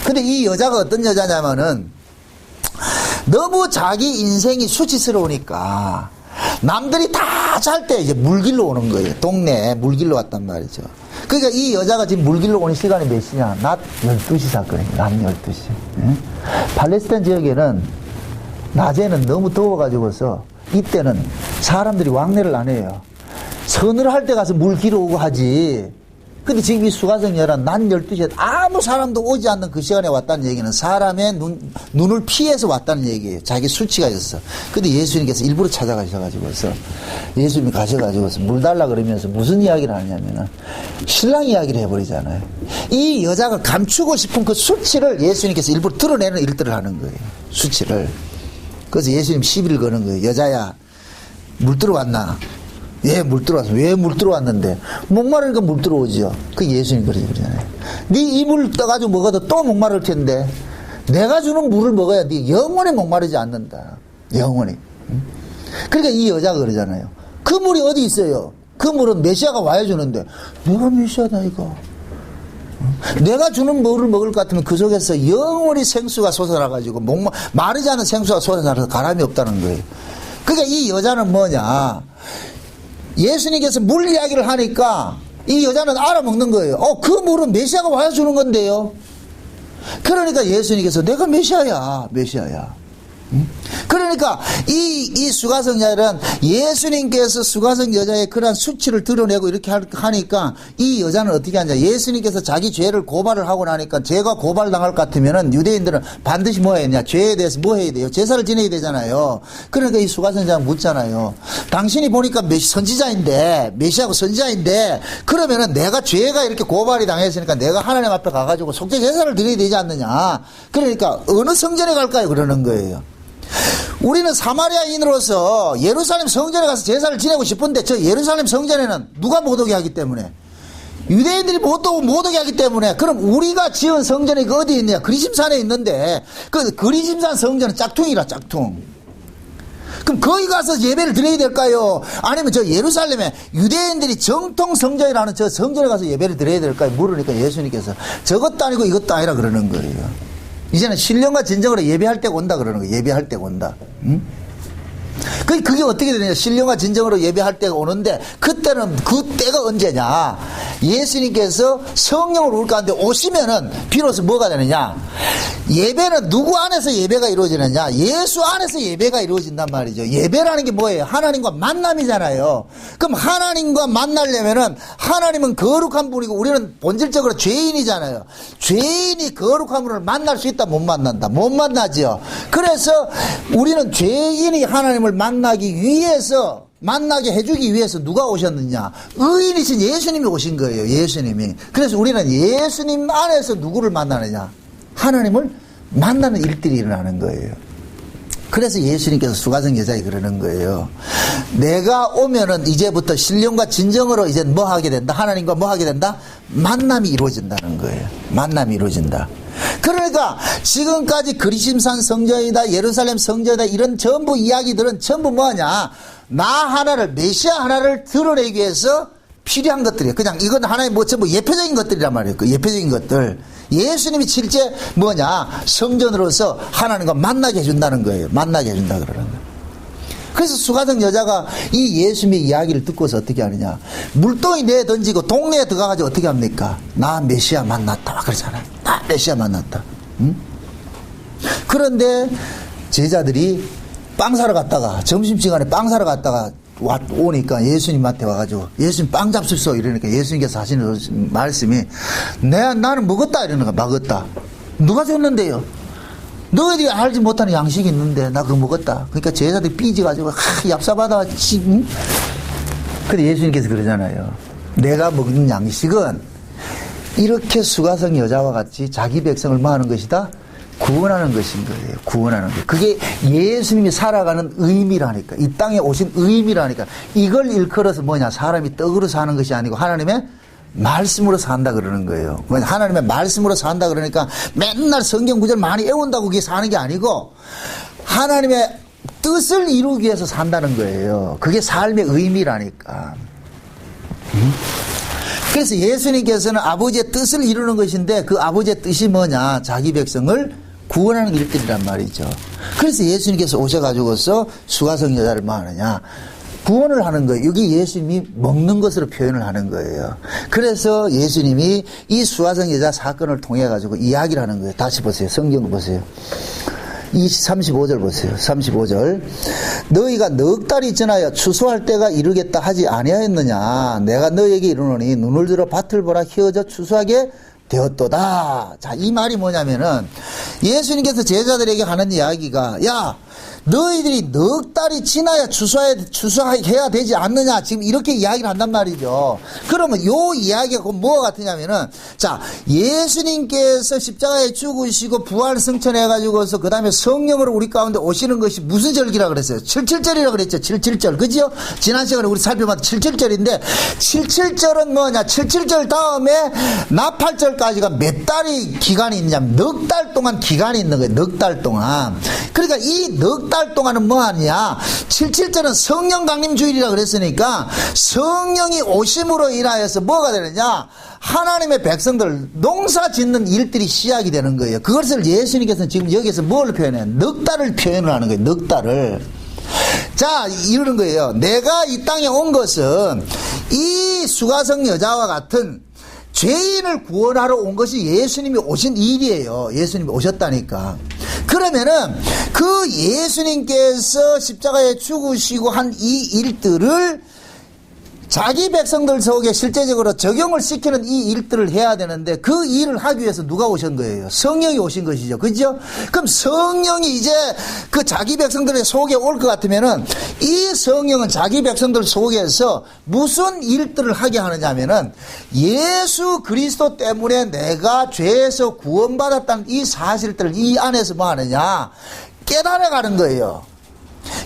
근데 이 여자가 어떤 여자냐면은 너무 자기 인생이 수치스러우니까 남들이 다 잘 때 이제 물길로 오는 거예요. 동네에 물길로 왔단 말이죠. 그러니까 이 여자가 지금 물길로 오는 시간이 몇 시냐? 낮 12시 사건이에요. 낮 12시. 예? 팔레스타인 지역에는 낮에는 너무 더워가지고서 이때는 사람들이 왕래를 안 해요. 서늘할 때 가서 물길로 오고 하지. 근데 지금 이 수가성녀는 낮 12시에 아무 사람도 오지 않는 그 시간에 왔다는 얘기는 사람의 눈을 피해서 왔다는 얘기예요. 자기 수치가 있었어. 근데 예수님께서 일부러 찾아가셔가지고서 예수님이 가셔가지고서 물 달라 그러면서 무슨 이야기를 하냐면은 신랑 이야기를 해버리잖아요. 이 여자가 감추고 싶은 그 수치를 예수님께서 일부러 드러내는 일들을 하는 거예요. 수치를. 그래서 예수님 시비를 거는 거예요. 여자야, 물 들어왔나? 예, 물 들어왔어. 왜 물 들어왔는데? 목마르니까 물 들어오지요. 그 예수님 그러잖아요. 네 이 물 떠가지고 먹어도 또 목마를 텐데, 내가 주는 물을 먹어야 네 영원히 목마르지 않는다. 영원히. 그러니까 이 여자가 그러잖아요. 그 물이 어디 있어요? 그 물은 메시아가 와야 주는데, 내가 메시아다, 이거. 내가 주는 물을 먹을 것 같으면 그 속에서 영원히 생수가 솟아나가지고, 마르지 않은 생수가 솟아나서 가람이 없다는 거예요. 그러니까 이 여자는 뭐냐? 예수님께서 물 이야기를 하니까 이 여자는 알아먹는 거예요. 그 물은 메시아가 와야 주는 건데요. 그러니까 예수님께서 내가 메시아야. 그러니까 이 수가성 여자는 예수님께서 수가성 여자의 그러한 수치를 드러내고 이렇게 하니까 이 여자는 어떻게 하냐. 예수님께서 자기 죄를 고발을 하고 나니까 죄가 고발당할 것 같으면은 유대인들은 반드시 뭐 해야 되냐. 죄에 대해서 뭐 해야 돼요? 제사를 지내야 되잖아요. 그러니까 이 수가성 여자는 묻잖아요. 당신이 보니까 선지자인데 메시아고 선지자인데 그러면은 내가 죄가 이렇게 고발이 당했으니까 내가 하나님 앞에 가가지고 속죄 제사를 드려야 되지 않느냐. 그러니까 어느 성전에 갈까요? 그러는 거예요. 우리는 사마리아인으로서 예루살렘 성전에 가서 제사를 지내고 싶은데 저 예루살렘 성전에는 누가 못 오게 하기 때문에 유대인들이 못 오게 하기 때문에 그럼 우리가 지은 성전이 그 어디에 있느냐? 그리심산에 있는데 그 그리심산 성전은 짝퉁이라 짝퉁. 그럼 거기 가서 예배를 드려야 될까요? 아니면 저 예루살렘에 유대인들이 정통 성전이라는 저 성전에 가서 예배를 드려야 될까요? 물으니까 예수님께서 저것도 아니고 이것도 아니라 그러는 거예요. 이제는 신령과 진정으로 예배할 때가 온다 그러는 거예요. 예배할 때가 온다. 응? 그게 어떻게 되느냐. 신령과 진정으로 예배할 때가 오는데 그때는 그 때가 언제냐. 예수님께서 성령을 우리 가운데 오시면은 비로소 뭐가 되느냐. 예배는 누구 안에서 예배가 이루어지느냐. 예수 안에서 예배가 이루어진단 말이죠. 예배라는 게 뭐예요? 하나님과 만남이잖아요. 그럼 하나님과 만나려면은 하나님은 거룩한 분이고 우리는 본질적으로 죄인이잖아요. 죄인이 거룩한 분을 만날 수 있다? 못 만난다? 못 만나죠. 그래서 우리는 죄인이 하나님을 만나기 위해서 만나게 해주기 위해서 누가 오셨느냐. 의인이신 예수님이 오신 거예요. 예수님이. 그래서 우리는 예수님 안에서 누구를 만나느냐. 하나님을 만나는 일들이 일어나는 거예요. 그래서 예수님께서 수가성 여자에 그러는 거예요. 내가 오면은 이제부터 신령과 진정으로 이제 뭐 하게 된다. 하나님과 뭐 하게 된다. 만남이 이루어진다는 거예요. 만남이 이루어진다. 그러니까 지금까지 그리심산 성전이다 예루살렘 성전이다 이런 전부 이야기들은 전부 뭐냐. 나 하나를 메시아 하나를 드러내기 위해서 필요한 것들이에요. 그냥 이건 하나의 뭐 전부 예표적인 것들이란 말이에요. 그 예표적인 것들. 예수님이 실제 뭐냐. 성전으로서 하나님과 만나게 해준다는 거예요. 만나게 해준다 그러는 거예요. 그래서 수가성 여자가 이 예수님의 이야기를 듣고서 어떻게 하느냐. 물동이 내에 던지고 동네에 들어가가지고 어떻게 합니까? 나 메시아 만났다. 그러잖아요. 나 메시아 만났다. 응? 그런데 제자들이 빵 사러 갔다가, 점심시간에 빵 사러 갔다가 오니까 예수님한테 와가지고 예수님 빵 잡수소 이러니까 예수님께서 하시는 말씀이 나는 먹었다 이러는 거야. 먹었다. 누가 줬는데요? 너희들이 알지 못하는 양식이 있는데 나 그거 먹었다. 그러니까 제자들이 삐져가지고 얍삽하다. 응? 근데 예수님께서 그러잖아요. 내가 먹는 양식은 이렇게 수가성 여자와 같이 자기 백성을 뭐 하는 것이다? 구원하는 것인 거예요. 구원하는 것. 그게 예수님이 살아가는 의미라니까. 이 땅에 오신 의미라니까. 이걸 일컬어서 뭐냐. 사람이 떡으로 사는 것이 아니고 하나님의 말씀으로 산다 그러는 거예요. 하나님의 말씀으로 산다 그러니까 맨날 성경 구절 많이 외운다고 그게 사는 게 아니고 하나님의 뜻을 이루기 위해서 산다는 거예요. 그게 삶의 의미라니까. 그래서 예수님께서는 아버지의 뜻을 이루는 것인데 그 아버지의 뜻이 뭐냐. 자기 백성을 구원하는 일들이란 말이죠. 그래서 예수님께서 오셔가지고서 수가성 여자를 뭐 하느냐. 구원을 하는 거예요. 여기 예수님이 먹는 것으로 표현을 하는 거예요. 그래서 예수님이 이 수가성 여자 사건을 통해 가지고 이야기를 하는 거예요. 다시 보세요. 성경 보세요. 35절 보세요. 35절. 너희가 넉 달이 지나야 추수할 때가 이르겠다 하지 아니하였느냐. 내가 너희에게 이르노니 눈을 들어 밭을 보라 휘어져 추수하게 되었도다. 자, 이 말이 뭐냐면은 예수님께서 제자들에게 하는 이야기가 야 너희들이 넉 달이 지나야 추수해야 되지 않느냐. 지금 이렇게 이야기를 한단 말이죠. 그러면 요 이야기가 뭐가 같으냐면은, 자, 예수님께서 십자가에 죽으시고 부활 승천해가지고서 그 다음에 성령으로 우리 가운데 오시는 것이 무슨 절기라 그랬어요? 77절이라 그랬죠. 77절. 그죠? 지난 시간에 우리 살펴봤던 77절인데, 77절은 뭐냐? 77절 다음에 나팔절까지가 몇 달이 기간이 있냐면, 넉 달 동안 기간이 있는 거예요. 넉 달 동안. 그러니까 이 넉 달 동안은 뭐 하느냐? 77절은 성령 강림 주일이라 그랬으니까 성령이 오심으로 인하여서 뭐가 되느냐? 하나님의 백성들 농사 짓는 일들이 시작이 되는 거예요. 그것을 예수님께서는 지금 여기서 뭘 표현해요? 넉 달을 표현을 하는 거예요. 넉 달을. 자, 이러는 거예요. 내가 이 땅에 온 것은 이 수가성 여자와 같은 죄인을 구원하러 온 것이 예수님이 오신 일이에요. 예수님이 오셨다니까. 그러면은 그 예수님께서 십자가에 죽으시고 한 이 일들을 자기 백성들 속에 실제적으로 적용을 시키는 이 일들을 해야 되는데 그 일을 하기 위해서 누가 오신 거예요? 성령이 오신 것이죠. 그죠? 그럼 성령이 이제 그 자기 백성들의 속에 올 것 같으면은 이 성령은 자기 백성들 속에서 무슨 일들을 하게 하느냐면은 예수 그리스도 때문에 내가 죄에서 구원받았다는 이 사실들을 이 안에서 뭐 하느냐? 깨달아가는 거예요.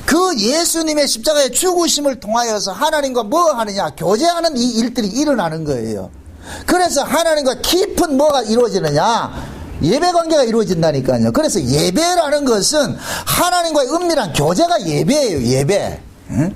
그 예수님의 십자가의 죽으심을 통하여서 하나님과 뭐 하느냐 교제하는 이 일들이 일어나는 거예요. 그래서 하나님과 깊은 뭐가 이루어지느냐 예배 관계가 이루어진다니까요. 그래서 예배라는 것은 하나님과의 은밀한 교제가 예배예요. 예배. 응?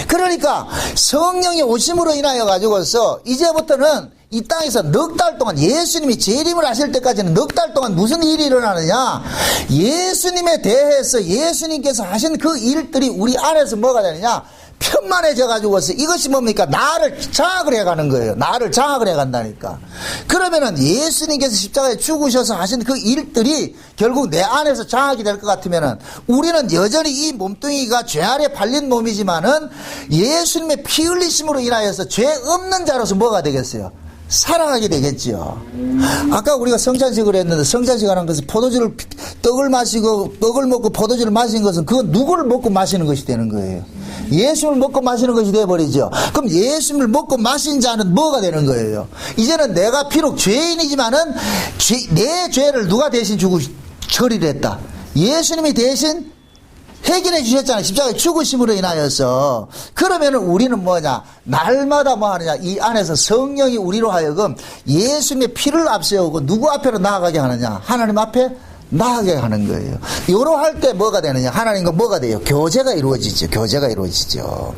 그러니까 성령이 오심으로 인하여 가지고서 이제부터는 이 땅에서 넉 달 동안 예수님이 재림을 하실 때까지는 넉 달 동안 무슨 일이 일어나느냐? 예수님에 대해서 예수님께서 하신 그 일들이 우리 안에서 뭐가 되느냐? 편만해져 가지고서 이것이 뭡니까? 나를 장악을 해가는 거예요. 나를 장악을 해간다니까. 그러면은 예수님께서 십자가에 죽으셔서 하신 그 일들이 결국 내 안에서 장악이 될 것 같으면은 우리는 여전히 이 몸뚱이가 죄 아래 팔린 몸이지만은 예수님의 피 흘리심으로 인하여서 죄 없는 자로서 뭐가 되겠어요? 살아가게 되겠지요. 아까 우리가 성찬식을 했는데 성찬식 하는 것은 떡을 마시고 떡을 먹고 포도주를 마시는 것은 그건 누구를 먹고 마시는 것이 되는 거예요. 예수님을 먹고 마시는 것이 되어버리죠. 그럼 예수님을 먹고 마신 자는 뭐가 되는 거예요? 이제는 내가 비록 죄인이지만은 내 죄를 누가 대신 처리를 했다? 예수님이 대신 해결해 주셨잖아요. 십자가에 죽으심으로 인하여서. 그러면은 우리는 뭐냐? 날마다 뭐 하느냐? 이 안에서 성령이 우리로 하여금 예수님의 피를 앞세우고 누구 앞으로 나아가게 하느냐? 하나님 앞에 나아가게 하는 거예요. 요로 할 때 뭐가 되느냐? 하나님과 뭐가 돼요? 교제가 이루어지죠. 교제가 이루어지죠.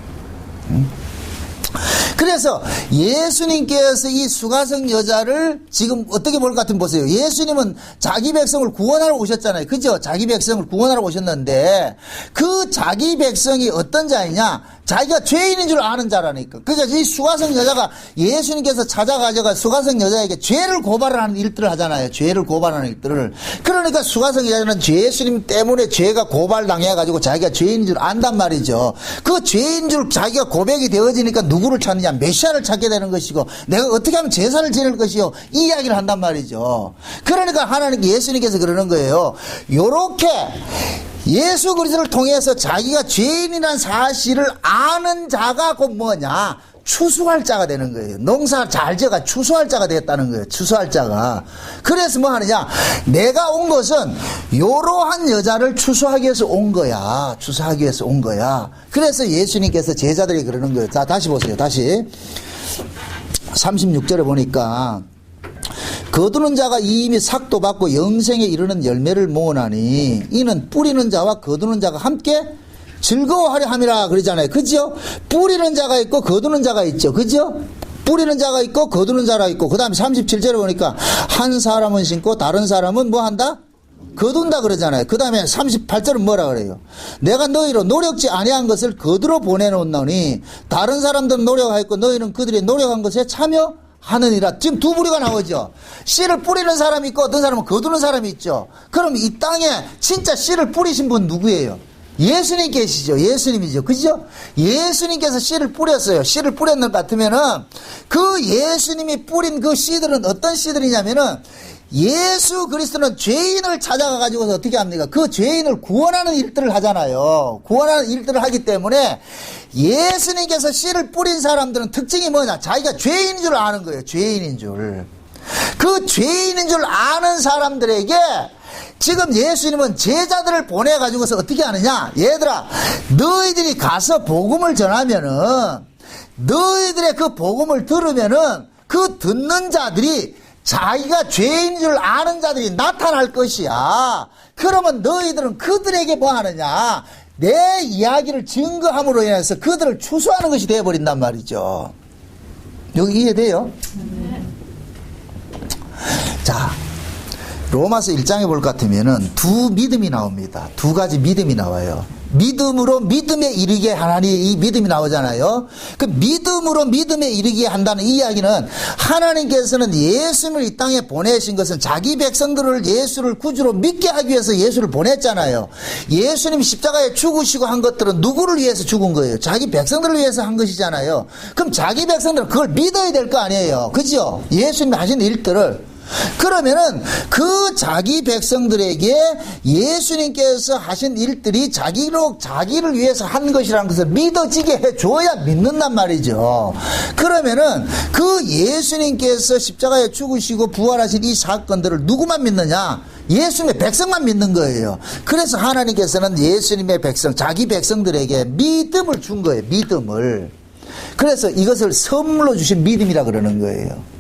그래서 예수님께서 이 수가성 여자를 지금 어떻게 볼 것 같으면 보세요. 예수님은 자기 백성을 구원하러 오셨잖아요. 그죠? 자기 백성을 구원하러 오셨는데 그 자기 백성이 어떤 자이냐? 자기가 죄인인 줄 아는 자라니까. 그러니까 이 수가성 여자가 예수님께서 찾아가져가 수가성 여자에게 죄를 고발하는 일들을 하잖아요. 죄를 고발하는 일들을. 그러니까 수가성 여자는 예수님 때문에 죄가 고발당해가지고 자기가 죄인인 줄 안단 말이죠. 그 죄인 줄 자기가 고백이 되어지니까 누구를 찾느냐? 메시아를 찾게 되는 것이고 내가 어떻게 하면 제사를 지낼 것이요? 이 이야기를 한단 말이죠. 그러니까 하나님 예수님께서 그러는 거예요. 요렇게 예수 그리스도를 통해서 자기가 죄인이라는 사실을 아는 자가 곧 뭐냐? 추수할 자가 되는 거예요. 농사 잘 지어가 추수할 자가 되었다는 거예요. 추수할 자가. 그래서 뭐 하느냐? 내가 온 것은 이러한 여자를 추수하기 위해서 온 거야. 추수하기 위해서 온 거야. 그래서 예수님께서 제자들이 그러는 거예요. 자, 다시 보세요. 다시 36절에 보니까 거두는 자가 이미 삭도 받고 영생에 이르는 열매를 모으나니 이는 뿌리는 자와 거두는 자가 함께 즐거워하려 함이라 그러잖아요. 그죠? 뿌리는 자가 있고 거두는 자가 있죠. 그죠? 뿌리는 자가 있고 거두는 자가 있고 그 다음에 37절에 보니까 한 사람은 심고 다른 사람은 뭐 한다? 거둔다 그러잖아요. 그 다음에 38절은 뭐라 그래요? 내가 너희로 노력지 아니한 것을 거두러 보내놓노니 다른 사람들은 노력하였고 너희는 그들이 노력한 것에 참여하느니라. 지금 두 부류가 나오죠. 씨를 뿌리는 사람이 있고 어떤 사람은 거두는 사람이 있죠. 그럼 이 땅에 진짜 씨를 뿌리신 분 누구예요? 예수님 계시죠. 예수님이죠. 그죠? 예수님께서 씨를 뿌렸어요. 씨를 뿌렸는 것 같으면은 그 예수님이 뿌린 그 씨들은 어떤 씨들이냐면은 예수 그리스도는 죄인을 찾아가 가지고서 어떻게 합니까? 그 죄인을 구원하는 일들을 하잖아요. 구원하는 일들을 하기 때문에 예수님께서 씨를 뿌린 사람들은 특징이 뭐냐? 자기가 죄인인 줄 아는 거예요. 죄인인 줄. 그 죄인인 줄 아는 사람들에게 지금 예수님은 제자들을 보내가지고서 어떻게 하느냐? 얘들아, 너희들이 가서 복음을 전하면은, 너희들의 그 복음을 들으면은, 그 듣는 자들이 자기가 죄인 줄 아는 자들이 나타날 것이야. 그러면 너희들은 그들에게 뭐 하느냐? 내 이야기를 증거함으로 인해서 그들을 추수하는 것이 되어버린단 말이죠. 여기 이해돼요? 자. 로마서 1장에 볼 것 같으면은 두 믿음이 나옵니다. 두 가지 믿음이 나와요. 믿음으로 믿음에 이르게 하나니 이 믿음이 나오잖아요. 그 믿음으로 믿음에 이르게 한다는 이 이야기는 하나님께서는 예수를 이 땅에 보내신 것은 자기 백성들을 예수를 구주로 믿게 하기 위해서 예수를 보냈잖아요. 예수님 십자가에 죽으시고 한 것들은 누구를 위해서 죽은 거예요? 자기 백성들을 위해서 한 것이잖아요. 그럼 자기 백성들은 그걸 믿어야 될 거 아니에요. 그죠? 예수님이 하신 일들을. 그러면은 그 자기 백성들에게 예수님께서 하신 일들이 자기를 위해서 한 것이라는 것을 믿어지게 해줘야 믿는단 말이죠. 그러면은 그 예수님께서 십자가에 죽으시고 부활하신 이 사건들을 누구만 믿느냐? 예수님의 백성만 믿는 거예요. 그래서 하나님께서는 예수님의 백성, 자기 백성들에게 믿음을 준 거예요. 믿음을. 그래서 이것을 선물로 주신 믿음이라 그러는 거예요.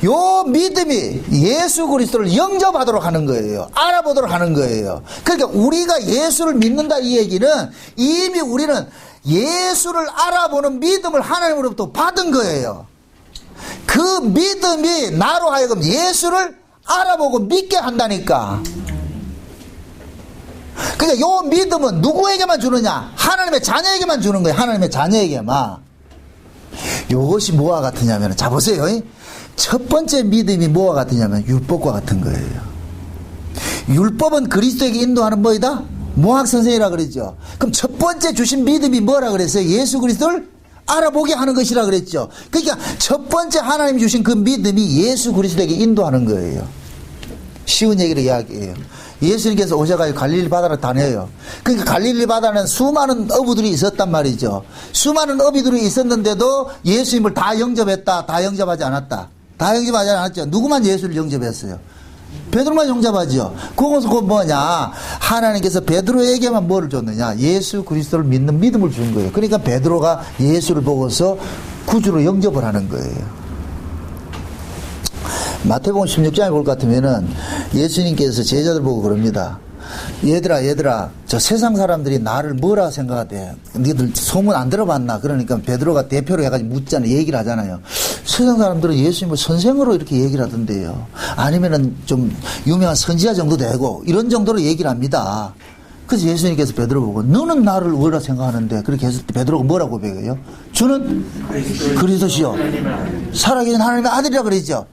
요 믿음이 예수 그리스도를 영접하도록 하는 거예요. 알아보도록 하는 거예요. 그러니까 우리가 예수를 믿는다 이 얘기는 이미 우리는 예수를 알아보는 믿음을 하나님으로부터 받은 거예요. 그 믿음이 나로 하여금 예수를 알아보고 믿게 한다니까. 그러니까 요 믿음은 누구에게만 주느냐? 하나님의 자녀에게만 주는 거예요. 하나님의 자녀에게만. 요것이 뭐와 같으냐면, 자 보세요. 첫 번째 믿음이 뭐와 같으냐면 율법과 같은 거예요. 율법은 그리스도에게 인도하는 뭐이다? 모학선생이라 그랬죠. 그럼 첫 번째 주신 믿음이 뭐라 그랬어요? 예수 그리스도를 알아보게 하는 것이라 그랬죠. 그러니까 첫 번째 하나님 주신 그 믿음이 예수 그리스도에게 인도하는 거예요. 쉬운 얘기를 이야기해요. 예수님께서 오셔가지고 갈릴리 바다를 다녀요. 그러니까 갈릴리 바다는 수많은 어부들이 있었단 말이죠. 수많은 어부들이 있었는데도 예수님을 다 영접했다, 다 영접하지 않았다. 다 영접하지 않았죠. 누구만 예수를 영접했어요? 베드로만 영접하죠. 그것은 그 뭐냐? 하나님께서 베드로에게만 뭐를 줬느냐? 예수 그리스도를 믿는 믿음을 준 거예요. 그러니까 베드로가 예수를 보고서 구주로 영접을 하는 거예요. 마태복음 16장에 볼 것 같으면은 예수님께서 제자들 보고 그럽니다. 얘들아, 저 세상 사람들이 나를 뭐라 생각하대? 너희들 소문 안 들어봤나? 그러니까 베드로가 대표로 해가지고 묻잖아요. 얘기를 하잖아요. 세상 사람들은 예수님을 선생으로 이렇게 얘기를 하던데요. 아니면은 좀 유명한 선지자 정도 되고, 이런 정도로 얘기를 합니다. 그래서 예수님께서 베드로 보고, 너는 나를 뭐라 생각하는데? 그렇게 했을 때 베드로가 뭐라고 고백해요? 주는 그리스도시요. 살아계신 하나님의 아들이라 그러죠.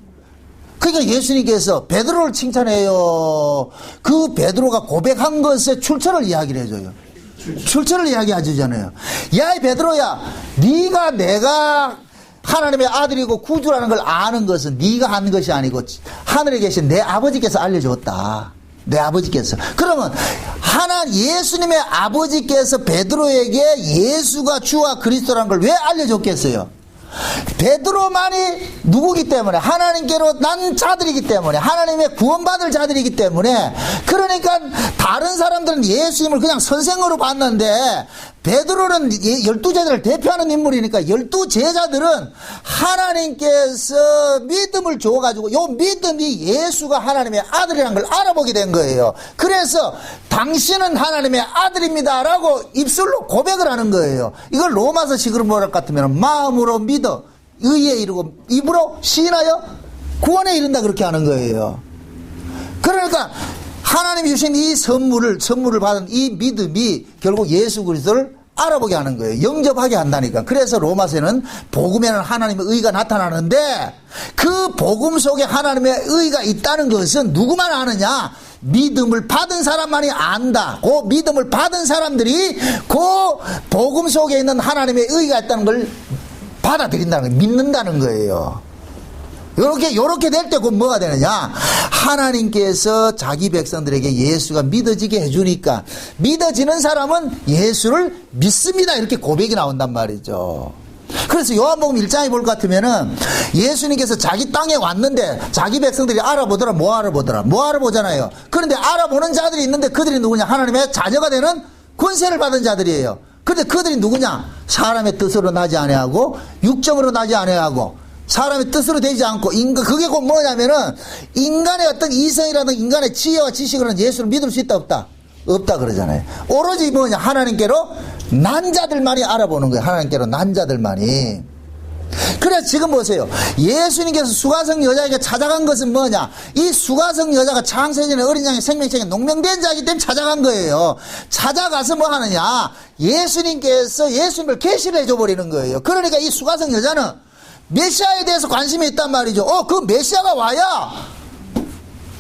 그러니까 예수님께서 베드로를 칭찬해요. 그 베드로가 고백한 것의 출처를 이야기를 해줘요. 출처를 이야기해주잖아요. 야, 이 베드로야, 네가 내가 하나님의 아들이고 구주라는 걸 아는 것은 네가 한 것이 아니고 하늘에 계신 내 아버지께서 알려줬다. 내 아버지께서. 그러면 예수님의 아버지께서 베드로에게 예수가 주와 그리스도라는 걸 왜 알려줬겠어요? 베드로만이 누구기 때문에 하나님께로 난 자들이기 때문에 하나님의 구원받을 자들이기 때문에 그러니까 다른 사람들은 예수님을 그냥 선생으로 봤는데 베드로는 12제자를 대표하는 인물이니까 12제자들은 하나님께서 믿음을 줘가지고 요 믿음이 예수가 하나님의 아들이라는 걸 알아보게 된 거예요. 그래서 당신은 하나님의 아들입니다 라고 입술로 고백을 하는 거예요. 이걸 로마서식으로 뭐랄 것 같으면 마음으로 믿어 의에 이르고 입으로 시인하여 구원에 이른다 그렇게 하는 거예요. 그러니까 하나님이 주신 이 선물을 받은 이 믿음이 결국 예수 그리스도를 알아보게 하는 거예요. 영접하게 한다니까. 그래서 로마서에는 복음에는 하나님의 의가 나타나는데 그 복음 속에 하나님의 의가 있다는 것은 누구만 아느냐? 믿음을 받은 사람만이 안다. 그 믿음을 받은 사람들이 그 복음 속에 있는 하나님의 의가 있다는 걸 받아들인다는 거예요. 믿는다는 거예요. 요렇게 될 때 곧 뭐가 되느냐? 하나님께서 자기 백성들에게 예수가 믿어지게 해주니까 믿어지는 사람은 예수를 믿습니다. 이렇게 고백이 나온단 말이죠. 그래서 요한복음 1장에 볼 것 같으면은 예수님께서 자기 땅에 왔는데 자기 백성들이 알아보더라. 뭐 알아보잖아요. 그런데 알아보는 자들이 있는데 그들이 누구냐? 하나님의 자녀가 되는 권세를 받은 자들이에요. 그런데 그들이 누구냐? 사람의 뜻으로 나지 아니하고 육정으로 나지 아니하고 사람의 뜻으로 되지 않고 그게 곧 뭐냐면은 인간의 어떤 이성이라든 인간의 지혜와 지식으로는 예수를 믿을 수 있다 없다 그러잖아요. 오로지 뭐냐? 하나님께로 난 자들만이 알아보는 거예요. 하나님께로 난 자들만이. 그래서 지금 보세요. 예수님께서 수가성 여자에게 찾아간 것은 뭐냐? 이 수가성 여자가 창세전에 어린 양의 생명책에 농명된 자이기 때문에 찾아간 거예요. 찾아가서 뭐 하느냐? 예수님께서 예수님을 계시를 해줘버리는 거예요. 그러니까 이 수가성 여자는 메시아에 대해서 관심이 있단 말이죠. 그 메시아가 와야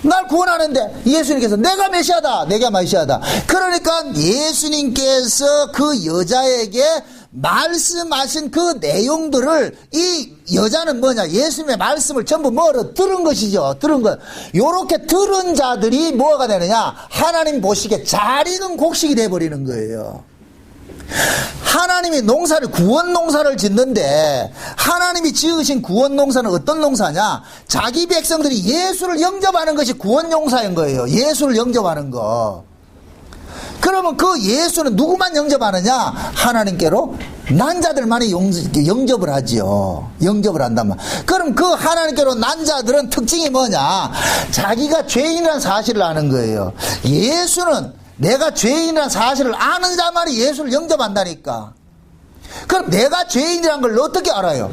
날 구원하는데 예수님께서 내가 메시아다. 내가 메시아다. 그러니까 예수님께서 그 여자에게 말씀하신 그 내용들을 이 여자는 뭐냐? 예수님의 말씀을 전부 뭐로 들은 것이죠. 들은 것. 요렇게 들은 자들이 뭐가 되느냐? 하나님 보시기에 잘 익은 곡식이 돼버리는 거예요. 하나님이 구원 농사를 짓는데 하나님이 지으신 구원 농사는 어떤 농사냐? 자기 백성들이 예수를 영접하는 것이 구원 농사인 거예요. 예수를 영접하는 거. 그러면 그 예수는 누구만 영접하느냐? 하나님께로 난 자들만이 영접을 하지요. 영접을 한단 말. 그럼 그 하나님께로 난 자들은 특징이 뭐냐? 자기가 죄인이라는 사실을 아는 거예요. 예수는 내가 죄인이라는 사실을 아는 자만이 예수를 영접한다니까. 그럼 내가 죄인이라는 걸 어떻게 알아요?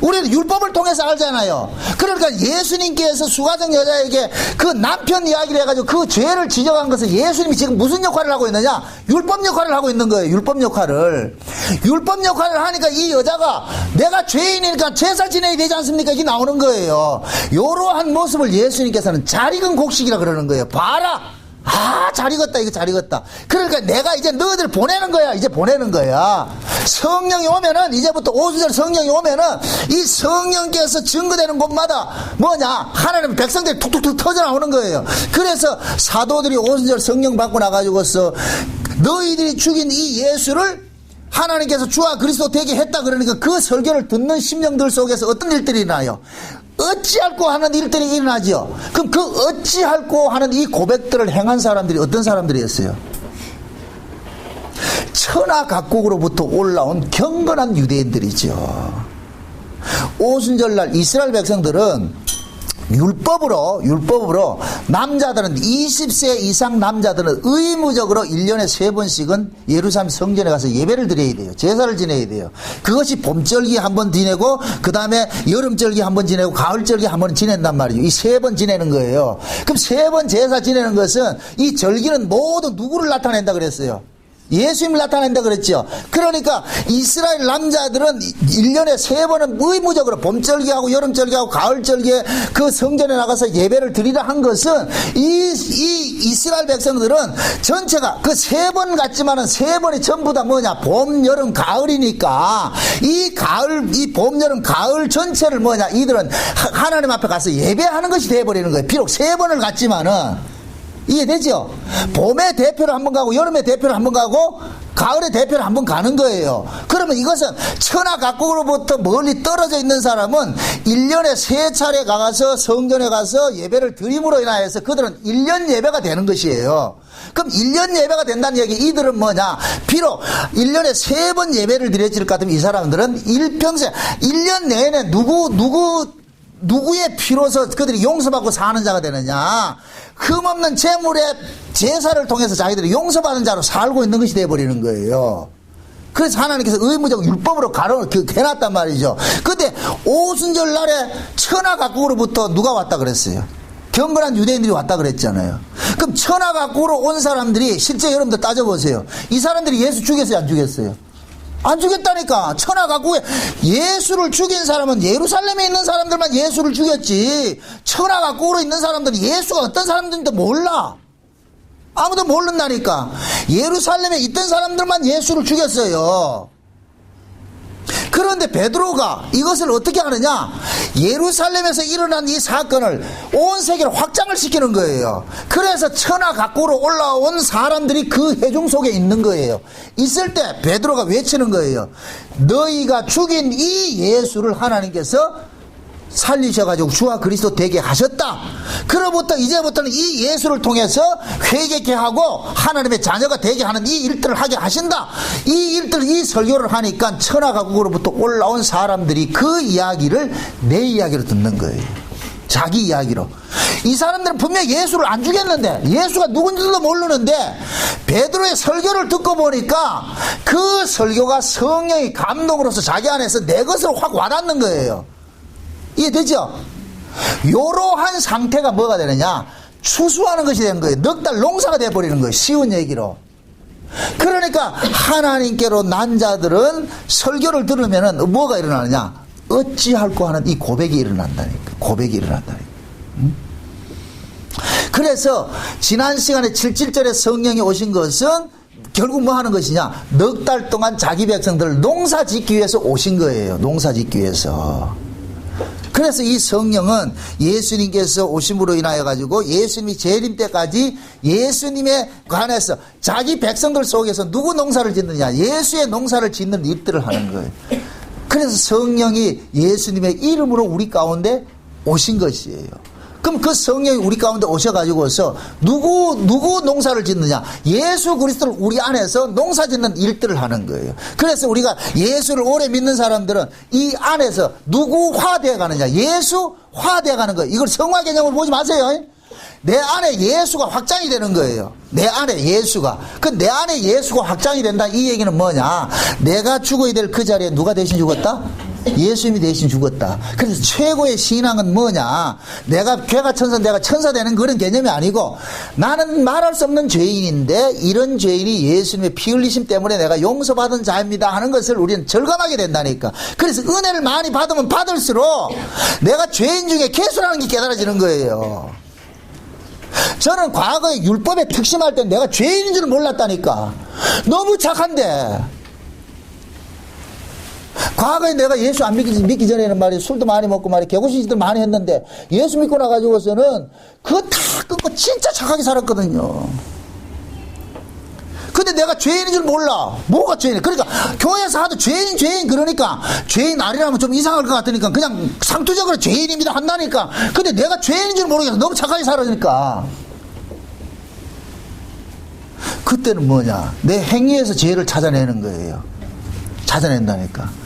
우리는 율법을 통해서 알잖아요. 그러니까 예수님께서 수가성 여자에게 그 남편 이야기를 해가지고 그 죄를 지적한 것은 예수님이 지금 무슨 역할을 하고 있느냐? 율법 역할을 하고 있는 거예요. 율법 역할을 하니까 이 여자가 내가 죄인이니까 제사 지내야 되지 않습니까? 이게 나오는 거예요. 이러한 모습을 예수님께서는 잘 익은 곡식이라 그러는 거예요. 봐라! 잘 익었다. 이거 잘 익었다. 그러니까 내가 이제 너희들 보내는 거야. 이제 보내는 거야. 성령이 오면은 이제부터 오순절 성령이 오면은 이 성령께서 증거되는 곳마다 뭐냐? 하나님 백성들이 툭툭툭 터져 나오는 거예요. 그래서 사도들이 오순절 성령 받고 나가지고서 너희들이 죽인 이 예수를 하나님께서 주와 그리스도 되게 했다 그러니까 그 설교를 듣는 심령들 속에서 어떤 일들이 일어나요? 어찌할꼬 하는 일들이 일어나죠. 그럼 그 어찌할꼬 하는 이 고백들을 행한 사람들이 어떤 사람들이었어요? 천하 각국으로부터 올라온 경건한 유대인들이죠. 오순절날 이스라엘 백성들은 율법으로 남자들은 20세 이상 남자들은 의무적으로 1년에 3번씩은 예루살렘 성전에 가서 예배를 드려야 돼요. 제사를 지내야 돼요. 그것이 봄절기 한 번 지내고 그 다음에 여름절기 한 번 지내고 가을절기 한 번 지낸단 말이죠. 이 3번 지내는 거예요. 그럼 3번 제사 지내는 것은 이 절기는 모두 누구를 나타낸다 그랬어요? 예수님을 나타낸다 그랬죠. 그러니까 이스라엘 남자들은 1년에 3번은 의무적으로 봄절기하고 여름절기하고 가을절기에 그 성전에 나가서 예배를 드리라 한 것은 이 이스라엘 백성들은 전체가 그 3번 같지만은 3번이 전부 다 뭐냐, 봄, 여름, 가을이니까 이 봄, 여름, 가을 전체를 뭐냐, 이들은 하나님 앞에 가서 예배하는 것이 되어버리는 거예요. 비록 3번을 갔지만은. 이해되죠? 봄의 대표를 한번 가고 여름의 대표를 한번 가고 가을의 대표를 한번 가는 거예요. 그러면 이것은 천하 각국으로부터 멀리 떨어져 있는 사람은 1년에 3차례 가서 성전에 가서 예배를 드림으로 인하여서 그들은 1년 예배가 되는 것이에요. 그럼 1년 예배가 된다는 얘기, 이들은 뭐냐, 비록 1년에 3번 예배를 드렸을 것 같으면 이 사람들은 일평생 1년 내내 누구의 피로서 그들이 용서받고 사는 자가 되느냐, 흠없는 재물의 제사를 통해서 자기들이 용서받은 자로 살고 있는 것이 되어버리는 거예요. 그래서 하나님께서 의무적 율법으로 해놨단 말이죠. 근데 오순절 날에 천하 각국으로부터 누가 왔다 그랬어요? 경건한 유대인들이 왔다 그랬잖아요. 그럼 천하 각국으로 온 사람들이 실제 여러분들 따져보세요. 이 사람들이 예수 죽였어요, 안 죽였어요? 안 죽였다니까. 천하 각국에 예수를 죽인 사람은 예루살렘에 있는 사람들만 예수를 죽였지, 천하 각국으로 있는 사람들은 예수가 어떤 사람들인지 몰라. 아무도 모른다니까. 예루살렘에 있던 사람들만 예수를 죽였어요. 그런데 베드로가 이것을 어떻게 하느냐, 예루살렘에서 일어난 이 사건을 온 세계로 확장을 시키는 거예요. 그래서 천하 각국으로 올라온 사람들이 그 회중 속에 있는 거예요. 있을 때 베드로가 외치는 거예요. 너희가 죽인 이 예수를 하나님께서 살리셔가지고 주와 그리스도 되게 하셨다. 그로부터 이제부터는 이 예수를 통해서 회개케 하고 하나님의 자녀가 되게 하는 이 일들을 하게 하신다. 이 설교를 하니까 천하 각국으로부터 올라온 사람들이 그 이야기를 내 이야기로 듣는 거예요. 자기 이야기로. 이 사람들은 분명히 예수를 안 죽였는데, 예수가 누군지도 모르는데 베드로의 설교를 듣고 보니까 그 설교가 성령의 감동으로서 자기 안에서 내 것으로 확 와닿는 거예요. 이해되죠? 이러한 상태가 뭐가 되느냐, 추수하는 것이 되는 거예요. 넉 달 농사가 되어버리는 거예요. 쉬운 얘기로. 그러니까 하나님께로 난 자들은 설교를 들으면 뭐가 일어나느냐, 어찌할꼬 하는 이 고백이 일어난다니까. 고백이 일어난다니까. 그래서 지난 시간에 77절에 성령이 오신 것은 결국 뭐 하는 것이냐, 넉 달 동안 자기 백성들을 농사 짓기 위해서 오신 거예요. 농사 짓기 위해서. 그래서 이 성령은 예수님께서 오심으로 인하여 가지고 예수님이 재림 때까지 예수님에 관해서 자기 백성들 속에서 누구 농사를 짓느냐, 예수의 농사를 짓는 일들을 하는 거예요. 그래서 성령이 예수님의 이름으로 우리 가운데 오신 것이에요. 그럼 그 성령이 우리 가운데 오셔가지고서 누구 농사를 짓느냐, 예수 그리스도를 우리 안에서 농사 짓는 일들을 하는 거예요. 그래서 우리가 예수를 오래 믿는 사람들은 이 안에서 누구화되어 가느냐, 예수화되어 가는 거예요. 이걸 성화 개념을 보지 마세요. 내 안에 예수가 확장이 되는 거예요. 내 안에 예수가. 내 안에 예수가 확장이 된다, 이 얘기는 뭐냐, 내가 죽어야 될 그 자리에 누가 대신 죽었다? 예수님이 대신 죽었다. 그래서 최고의 신앙은 뭐냐, 내가 괴가천사, 내가 천사 되는 그런 개념이 아니고, 나는 말할 수 없는 죄인인데 이런 죄인이 예수님의 피 흘리심 때문에 내가 용서받은 자입니다 하는 것을 우리는 절감하게 된다니까. 그래서 은혜를 많이 받으면 받을수록 내가 죄인 중에 개수라는 게 깨달아지는 거예요. 저는 과거에 율법에 특심할 때 내가 죄인인 줄 몰랐다니까. 너무 착한데. 과거에 내가 예수 안 믿기 전에는 말이야, 술도 많이 먹고 말이야, 개고신 짓들 많이 했는데, 예수 믿고 나가지고서는 그거 다 끊고 진짜 착하게 살았거든요. 근데 내가 죄인인 줄 몰라. 뭐가 죄인이야? 그러니까 교회에서 하도 죄인 그러니까 죄인 아니라면 좀 이상할 것 같으니까 그냥 상투적으로 죄인입니다 한다니까. 근데 내가 죄인인 줄 모르겠어. 너무 착하게 살아니까. 그때는 뭐냐, 내 행위에서 죄를 찾아내는 거예요. 찾아낸다니까.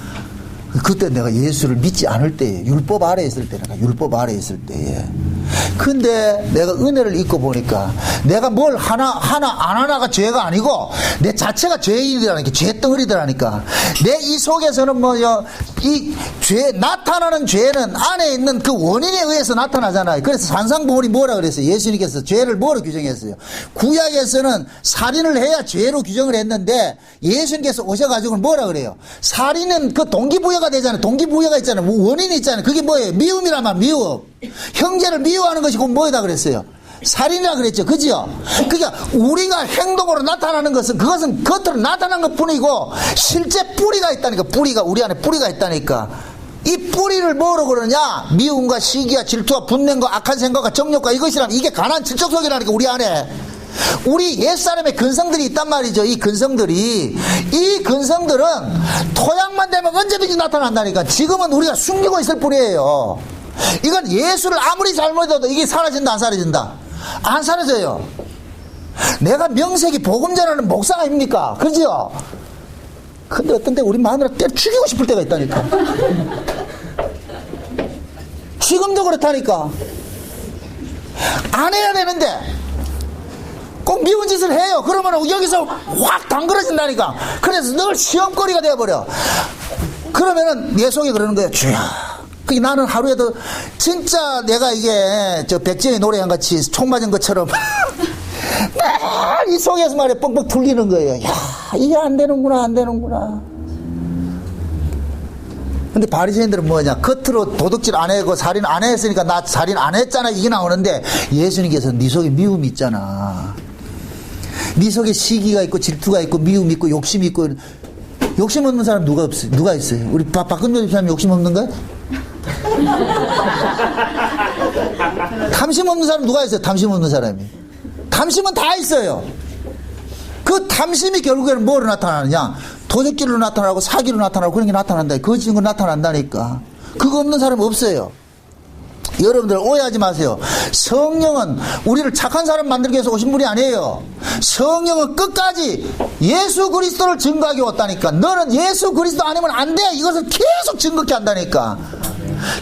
그때 내가 예수를 믿지 않을 때에, 율법 아래에 있을 때, 내가 율법 아래에 있을 때에. 근데 내가 은혜를 입고 보니까 내가 뭘 하나 안 하나가 죄가 아니고 내 자체가 죄인이라니까, 죄덩어리더라니까. 내 이 속에서는 이 죄, 나타나는 죄는 안에 있는 그 원인에 의해서 나타나잖아요. 그래서 산상보훈이 뭐라 그랬어요? 예수님께서 죄를 뭐로 규정했어요? 구약에서는 살인을 해야 죄로 규정을 했는데 예수님께서 오셔가지고 뭐라 그래요? 살인은 그 동기부여가 되잖아요. 동기부여가 있잖아요. 원인이 있잖아요. 그게 뭐예요? 미움이라면 미움. 형제를 미워하는 것이 곧 뭐다 그랬어요? 살인이라 그랬죠. 그죠? 그러니까 우리가 행동으로 나타나는 것은 그것은 겉으로 나타난 것 뿐이고 실제 뿌리가 있다니까. 뿌리가 우리 안에 뿌리가 있다니까. 이 뿌리를 뭐로 그러냐? 미움과 시기와 질투와 분냄과 악한 생각과 정욕과 이것이란 이게 가난 질적 속이라니까. 우리 안에 우리 옛사람의 근성들이 있단 말이죠. 이 근성들은 토양만 되면 언제든지 나타난다니까. 지금은 우리가 숨기고 있을 뿐이에요. 이건 예수를 아무리 잘못해도 이게 사라진다 안 사라진다? 안 사라져요. 내가 명색이 복음 전하는 목사 아닙니까? 그죠? 근데 어떤 때 우리 마누라 때려 죽이고 싶을 때가 있다니까. 지금도 그렇다니까. 안 해야 되는데 꼭 미운 짓을 해요. 그러면 여기서 확 당그러진다니까. 그래서 늘 시험거리가 되어버려. 그러면은 내 속에 그러는 거야. 주야, 나는 하루에도 진짜 내가 이게 저 백지영의 노래한 같이 총 맞은 것처럼 이 속에서 말이야 뻥뻥 뚫리는 거예요. 야, 이게 안 되는구나. 근데 바리새인들은 뭐냐? 겉으로 도둑질 안 하고 살인 안 했으니까 나 살인 안 했잖아 이게 나오는데 예수님께서 네 속에 미움이 있잖아. 네 속에 시기가 있고 질투가 있고 미움이 있고 욕심이 있고. 욕심 없는 사람 누가 있어요? 우리 박근혜 집사님 욕심 없는 거야? 탐심 없는 사람 누가 있어요? 탐심 없는 사람이. 탐심은 다 있어요. 그 탐심이 결국에는 뭐로 나타나느냐? 도적질로 나타나고 사기로 나타나고 그런 게 나타난다. 거짓인 거 나타난다니까. 그거 없는 사람 없어요. 여러분들 오해하지 마세요. 성령은 우리를 착한 사람 만들기 위해서 오신 분이 아니에요. 성령은 끝까지 예수 그리스도를 증거하게 왔다니까. 너는 예수 그리스도 아니면 안 돼. 이것을 계속 증거케 한다니까.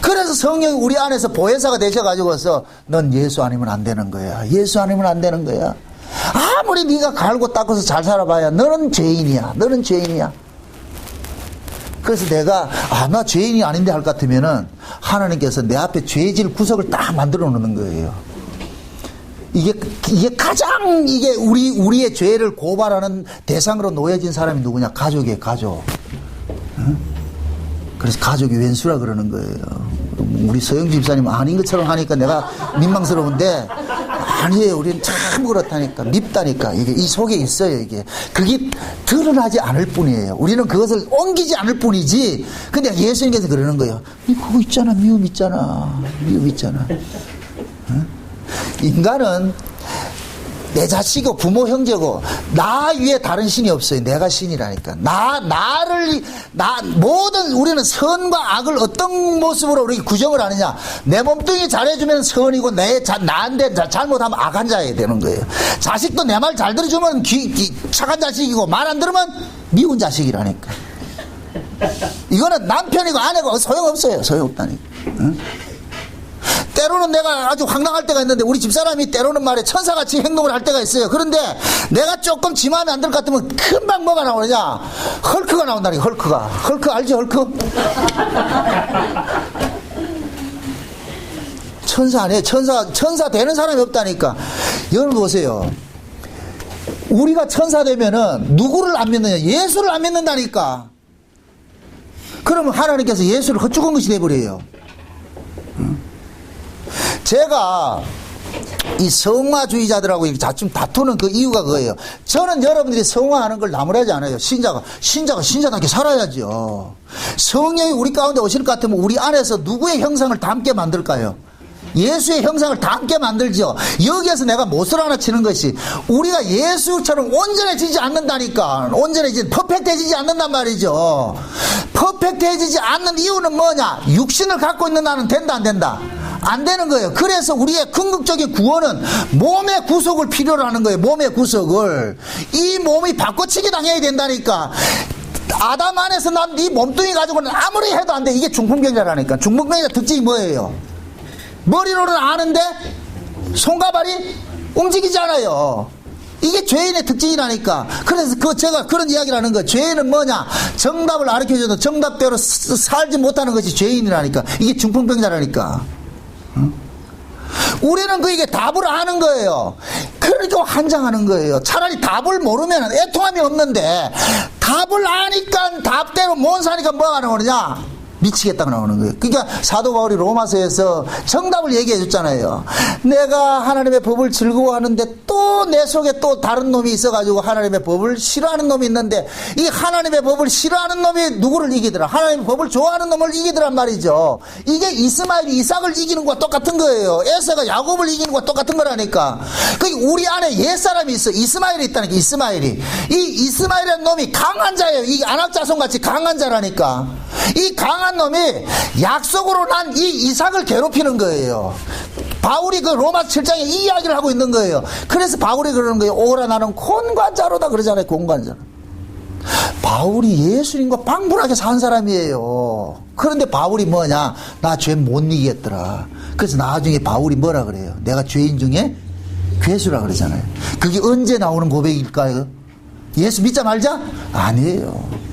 그래서 성령이 우리 안에서 보혜사가 되셔가지고서 넌 예수 아니면 안 되는 거야. 예수 아니면 안 되는 거야. 아무리 네가 갈고 닦아서 잘 살아봐야 너는 죄인이야. 그래서 내가 나 죄인이 아닌데 할 것 같으면은 하나님께서 내 앞에 죄질 구석을 딱 만들어 놓는 거예요. 이게 가장 우리의 죄를 고발하는 대상으로 놓여진 사람이 누구냐? 가족이에요. 가족. 응? 그래서 가족이 왼수라 그러는 거예요. 우리 서영주 집사님 아닌 것처럼 하니까 내가 민망스러운데 아니에요. 우리는 참 그렇다니까. 밉다니까. 이게 이 속에 있어요. 그게 드러나지 않을 뿐이에요. 우리는 그것을 옮기지 않을 뿐이지. 근데 예수님께서 그러는 거예요. 그거 있잖아. 미움 있잖아. 응? 인간은 내 자식이고 부모 형제고 나 위에 다른 신이 없어요. 내가 신이라니까. 모든 우리는 선과 악을 어떤 모습으로 우리 구정을 하느냐. 내 몸뚱이 잘해주면 선이고 나한테 잘못하면 악한 자여야 되는 거예요. 자식도 내 말 잘 들어주면 착한 자식이고 말 안 들으면 미운 자식이라니까. 이거는 남편이고 아내고 소용없어요. 소용없다니까. 응? 때로는 내가 아주 황당할 때가 있는데 우리 집사람이 때로는 말에 천사같이 행동을 할 때가 있어요. 그런데 내가 조금 지 마음에 안 들 것 같으면 금방 뭐가 나오느냐? 헐크가 나온다니까. 헐크 알지? 헐크? 천사 아니에요. 천사 되는 사람이 없다니까. 여러분 보세요. 우리가 천사 되면은 누구를 안 믿느냐? 예수를 안 믿는다니까. 그러면 하나님께서 예수를 헛죽은 것이 돼버려요. 제가 이 성화주의자들하고 좀 다투는 그 이유가 그거예요. 저는 여러분들이 성화하는 걸 나무라지 않아요. 신자가 신자답게 살아야죠. 성령이 우리 가운데 오실 것 같으면 우리 안에서 누구의 형상을 다 함께 만들까요? 예수의 형상을 다 함께 만들죠. 여기에서 내가 못을 하나 치는 것이 우리가 예수처럼 온전해지지 않는다니까. 퍼펙트해지지 않는단 말이죠. 퍼펙트해지지 않는 이유는 뭐냐? 육신을 갖고 있는 나는 된다 안 된다? 안 되는 거예요. 그래서 우리의 궁극적인 구원은 몸의 구속을 필요로 하는 거예요. 몸의 구속을. 이 몸이 바꿔치기 당해야 된다니까. 아담 안에서 난 이 몸뚱이 가지고는 아무리 해도 안 돼. 이게 중풍병자라니까. 중풍병자 특징이 뭐예요? 머리로는 아는데 손과 발이 움직이지 않아요. 이게 죄인의 특징이라니까. 그래서 제가 그런 이야기를 하는 거예요. 죄인은 뭐냐? 정답을 가르쳐줘도 정답대로 살지 못하는 것이 죄인이라니까. 이게 중풍병자라니까. 응? 우리는 그에게 답을 아는 거예요. 그러니까 환장하는 거예요. 차라리 답을 모르면 애통함이 없는데 답을 아니까 답대로 못 사니까 뭐가 나오느냐? 미치겠다고 나오는 거예요. 그러니까 사도 바울이 로마서에서 정답을 얘기해 줬잖아요. 내가 하나님의 법을 즐거워하는데 또 내 속에 또 다른 놈이 있어가지고 하나님의 법을 싫어하는 놈이 있는데 이 하나님의 법을 싫어하는 놈이 누구를 이기더라? 하나님의 법을 좋아하는 놈을 이기더란 말이죠. 이게 이스마엘이 이삭을 이기는 것과 똑같은 거예요. 에서가 야곱을 이기는 것과 똑같은 거라니까. 그러니까 우리 안에 옛사람이 있어. 이스마엘이 있다니까. 이스마엘이. 이 이스마엘이라는 놈이 강한 자예요. 이 안악자손같이 강한 자라니까. 이 강한 놈이 약속으로 난 이 이삭을 괴롭히는 거예요. 바울이 그 로마 7장에 이 이야기를 하고 있는 거예요. 그래서 바울이 그러는 거예요. 오라 나는 곤관자로다 그러잖아요. 곤관자. 바울이 예수님과 방불하게 산 사람이에요. 그런데 바울이 뭐냐? 나 죄 못 이기겠더라. 그래서 나중에 바울이 뭐라 그래요? 내가 죄인 중에 괴수라 그러잖아요. 그게 언제 나오는 고백일까요? 예수 믿자 말자? 아니에요.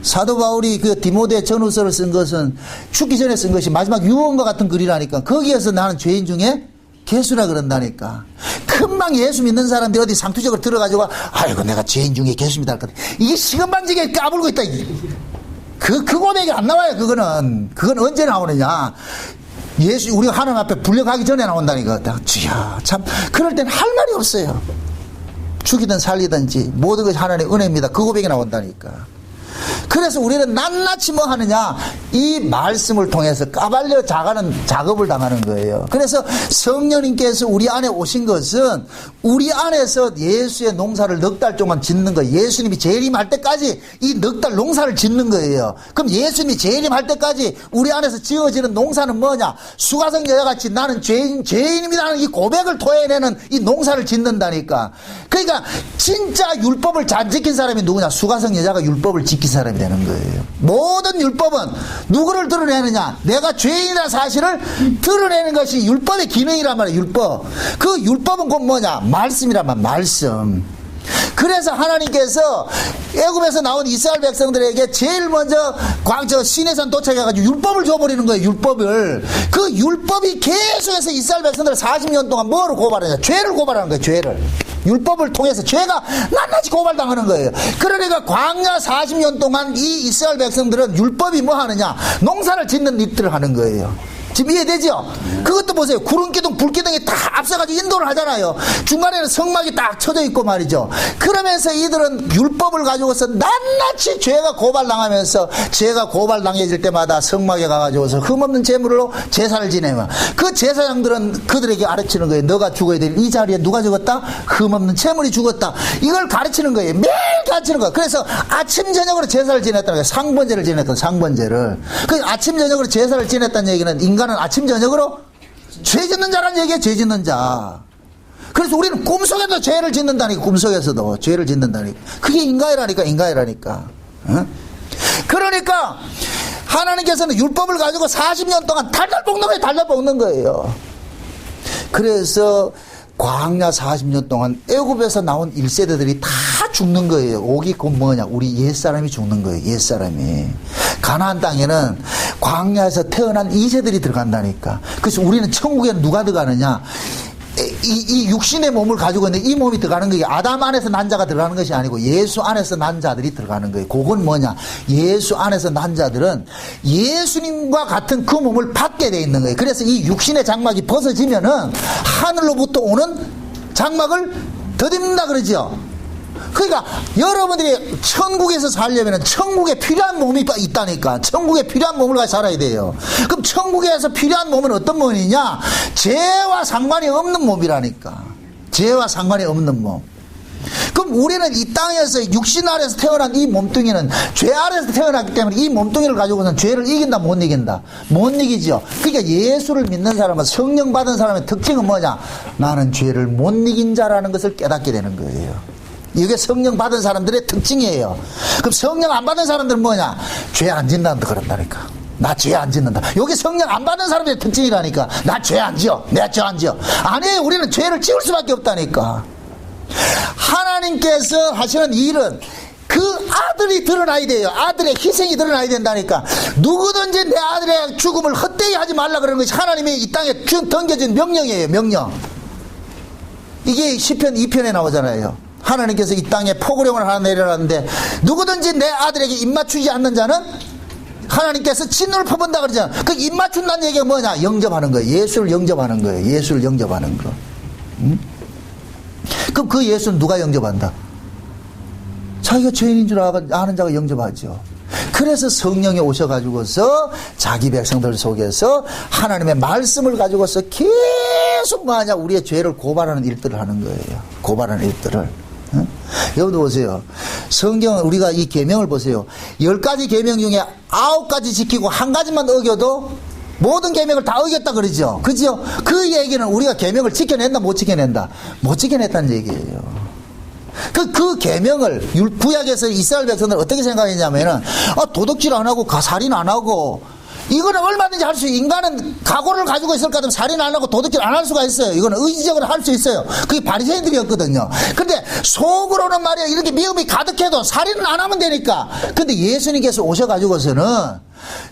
사도 바울이 그 디모데 전후서를 쓴 것은 죽기 전에 쓴 것이 마지막 유언과 같은 글이라니까. 거기에서 나는 죄인 중에 괴수라 그런다니까. 금방 예수 믿는 사람들이 어디 상투적으로 들어가지고 아이고 내가 죄인 중에 괴수입니다. 이게 시건방지게 까불고 있다. 그 고백이 안 나와요. 그건 언제 나오느냐? 예수 우리가 하나님 앞에 불려가기 전에 나온다니까. 주야 참 그럴 땐 할 말이 없어요. 죽이든 살리든지 모든 것이 하나님의 은혜입니다. 그 고백이 나온다니까. 그래서 우리는 낱낱이 뭐 하느냐? 이 말씀을 통해서 까발려 자가는 작업을 당하는 거예요. 그래서 성령님께서 우리 안에 오신 것은 우리 안에서 예수의 농사를 넉 달 동안 짓는 거예요. 예수님이 재림할 때까지 이 넉 달 농사를 짓는 거예요. 그럼 예수님이 재림할 때까지 우리 안에서 지어지는 농사는 뭐냐? 수가성 여자같이 나는 죄인입니다는 이 고백을 토해내는 이 농사를 짓는다니까. 그러니까 진짜 율법을 잘 지킨 사람이 누구냐? 수가성 여자가 율법을 지킨 사람이 되는 거예요. 모든 율법은 누구를 드러내느냐? 내가 죄인이라는 사실을 드러내는 것이 율법의 기능이란 말이에요. 율법. 그 율법은 곧 뭐냐? 말씀이란 말. 말씀. 그래서 하나님께서 애굽에서 나온 이스라엘 백성들에게 제일 먼저 시내산 도착해가지고 율법을 줘버리는 거예요. 율법을. 그 율법이 계속해서 이스라엘 백성들을 40년 동안 뭐로 고발하냐? 죄를 고발하는 거예요. 죄를. 율법을 통해서 죄가 낱낱이 고발당하는 거예요. 그러니까 광야 40년 동안 이 이스라엘 백성들은 율법이 뭐 하느냐? 농사를 짓는 일들을 하는 거예요. 지금 이해되죠? 그것도 보세요. 구름기둥, 불기둥이 다 앞서가지고 인도를 하잖아요. 중간에는 성막이 딱 쳐져 있고 말이죠. 그러면서 이들은 율법을 가지고서 낱낱이 죄가 고발당하면서 죄가 고발당해질 때마다 성막에 가가지고서 흠없는 제물로 제사를 지내면 그 제사장들은 그들에게 가르치는 거예요. 너가 죽어야 될 이 자리에 누가 죽었다? 흠없는 제물이 죽었다. 이걸 가르치는 거예요. 매일 가르치는 거예요. 그래서 아침 저녁으로 제사를 지냈다는 거예요. 상번제를 지냈던 상번제를. 그 아침 저녁으로 제사를 지냈다는 얘기는 인간은 아침 저녁으로 죄 짓는 자라는 얘기예요. 죄 짓는 자. 그래서 우리는 꿈속에도 죄를 짓는다니까. 꿈속에서도 죄를 짓는다니까. 그게 인간이라니까. 어? 그러니까 하나님께서는 율법을 가지고 40년 동안 달달 볶는 거예요. 그래서 광야 40년 동안 애굽에서 나온 1세대들이 다 죽는 거예요. 오기 곧 뭐냐? 우리 옛사람이 죽는 거예요. 옛사람이. 가나안 땅에는 광야에서 태어난 2세들이 들어간다니까. 그래서 우리는 천국에는 누가 들어가느냐? 이 육신의 몸을 가지고 있는데 이 몸이 들어가는 거예요. 아담 안에서 난 자가 들어가는 것이 아니고 예수 안에서 난 자들이 들어가는 거예요. 그건 뭐냐? 예수 안에서 난 자들은 예수님과 같은 그 몸을 받게 돼 있는 거예요. 그래서 이 육신의 장막이 벗어지면은 하늘로부터 오는 장막을 더듬는다 그러죠. 그러니까 여러분들이 천국에서 살려면 천국에 필요한 몸이 있다니까. 천국에 필요한 몸을 가지고 살아야 돼요. 그럼 천국에서 필요한 몸은 어떤 몸이냐? 죄와 상관이 없는 몸이라니까. 죄와 상관이 없는 몸. 그럼 우리는 이 땅에서 육신 아래서 태어난 이 몸뚱이는 죄 아래서 태어났기 때문에 이 몸뚱이를 가지고는 죄를 이긴다 못 이긴다? 못 이기죠. 그러니까 예수를 믿는 사람은, 성령 받은 사람의 특징은 뭐냐? 나는 죄를 못 이긴 자라는 것을 깨닫게 되는 거예요. 이게 성령 받은 사람들의 특징이에요. 그럼 성령 안 받은 사람들은 뭐냐? 죄 안 짓는다 그런다니까. 나 죄 안 짓는다. 여기 성령 안 받은 사람들의 특징이라니까. 나 죄 안 지어. 내가 죄 안 지어. 아니에요. 우리는 죄를 지을 수밖에 없다니까. 하나님께서 하시는 일은 그 아들이 드러나야 돼요. 아들의 희생이 드러나야 된다니까. 누구든지 내 아들의 죽음을 헛되이 하지 말라 그러는 것이 하나님이 이 땅에 던겨진 명령이에요. 명령. 이게 시편 2편에 나오잖아요. 하나님께서 이 땅에 포구령을 하나 내려놨는데 누구든지 내 아들에게 입맞추지 않는 자는 하나님께서 진노를 퍼본다 그러잖아. 그 입맞춘다는 얘기가 뭐냐? 영접하는 거예요. 예수를 영접하는 거예요. 예수를 영접하는 거. 응? 그럼 그 예수는 누가 영접한다? 자기가 죄인인 줄 아는 자가 영접하죠. 그래서 성령이 오셔가지고서 자기 백성들 속에서 하나님의 말씀을 가지고서 계속 뭐하냐? 우리의 죄를 고발하는 일들을 하는 거예요. 고발하는 일들을. 응? 여러분들 보세요. 성경은 우리가 이 계명을 보세요. 10가지 계명 중에 9가지 지키고 한 가지만 어겨도 모든 계명을 다 어겼다 그러죠. 그죠? 그 얘기는 우리가 계명을 지켜낸다 못 지켜낸다? 못 지켜냈다는 얘기예요. 그 계명을 구약에서 이스라엘 백성들 어떻게 생각했냐면은 도둑질 안 하고 살인 안 하고 이거는 얼마든지 할 수 있어요. 인간은 각오를 가지고 있을 것 같으면 살인 안 하고 도둑질 안 할 수가 있어요. 이거는 의지적으로 할 수 있어요. 그게 바리새인들이었거든요. 근데 속으로는 말이야 이렇게 미움이 가득해도 살인은 안 하면 되니까. 근데 예수님께서 오셔가지고서는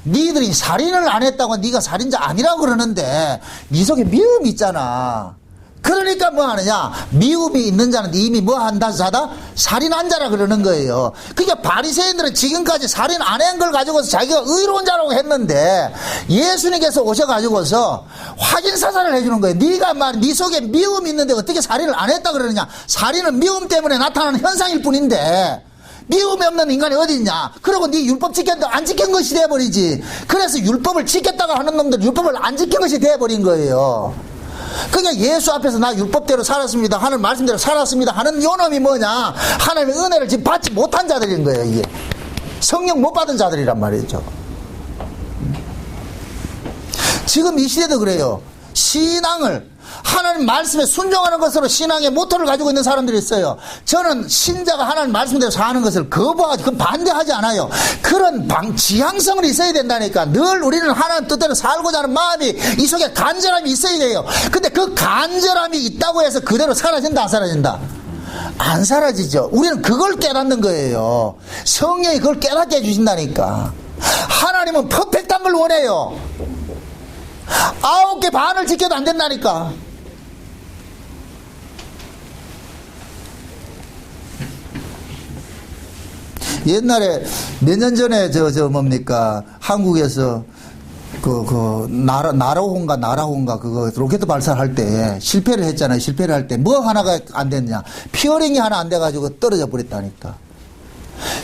니들이 살인을 안 했다고 니가 살인자 아니라고 그러는데 니 속에 미움이 있잖아. 그러니까 뭐 하느냐? 미움이 있는 자는 이미 뭐 한다 자다? 살인한 자라 그러는 거예요. 그러니까 바리새인들은 지금까지 살인 안 한 걸 가지고서 자기가 의로운 자라고 했는데 예수님께서 오셔가지고서 확인 사살을 해주는 거예요. 네가 네 속에 미움이 있는데 어떻게 살인을 안 했다 그러느냐? 살인은 미움 때문에 나타나는 현상일 뿐인데 미움이 없는 인간이 어디 있냐? 그리고 네 율법 지켰는데 안 지킨 것이 돼버리지. 그래서 율법을 지켰다가 하는 놈들 율법을 안 지킨 것이 돼버린 거예요. 그러니까 예수 앞에서 나 율법대로 살았습니다. 하늘 말씀대로 살았습니다. 하는 요놈이 뭐냐? 하나님의 은혜를 지금 받지 못한 자들인 거예요. 이게 성령 못 받은 자들이란 말이죠. 지금 이 시대도 그래요. 신앙을 하나님 말씀에 순종하는 것으로 신앙의 모토를 가지고 있는 사람들이 있어요. 저는 신자가 하나님 말씀대로 사는 것을 거부하지, 그건 반대하지 않아요. 그런 지향성을 있어야 된다니까. 늘 우리는 하나님 뜻대로 살고자 하는 마음이 이 속에 간절함이 있어야 돼요. 근데 그 간절함이 있다고 해서 그대로 사라진다 안 사라진다? 안 사라지죠. 우리는 그걸 깨닫는 거예요. 성령이 그걸 깨닫게 해주신다니까. 하나님은 퍼펙트한 걸 원해요. 9개 반을 지켜도 안 된다니까. 옛날에 몇 년 전에 뭡니까 한국에서 나라홍가 그거 로켓 발사할 때 실패를 했잖아요. 실패를 할 때 뭐 하나가 안 됐냐? 피어링이 하나 안 돼가지고 떨어져 버렸다니까.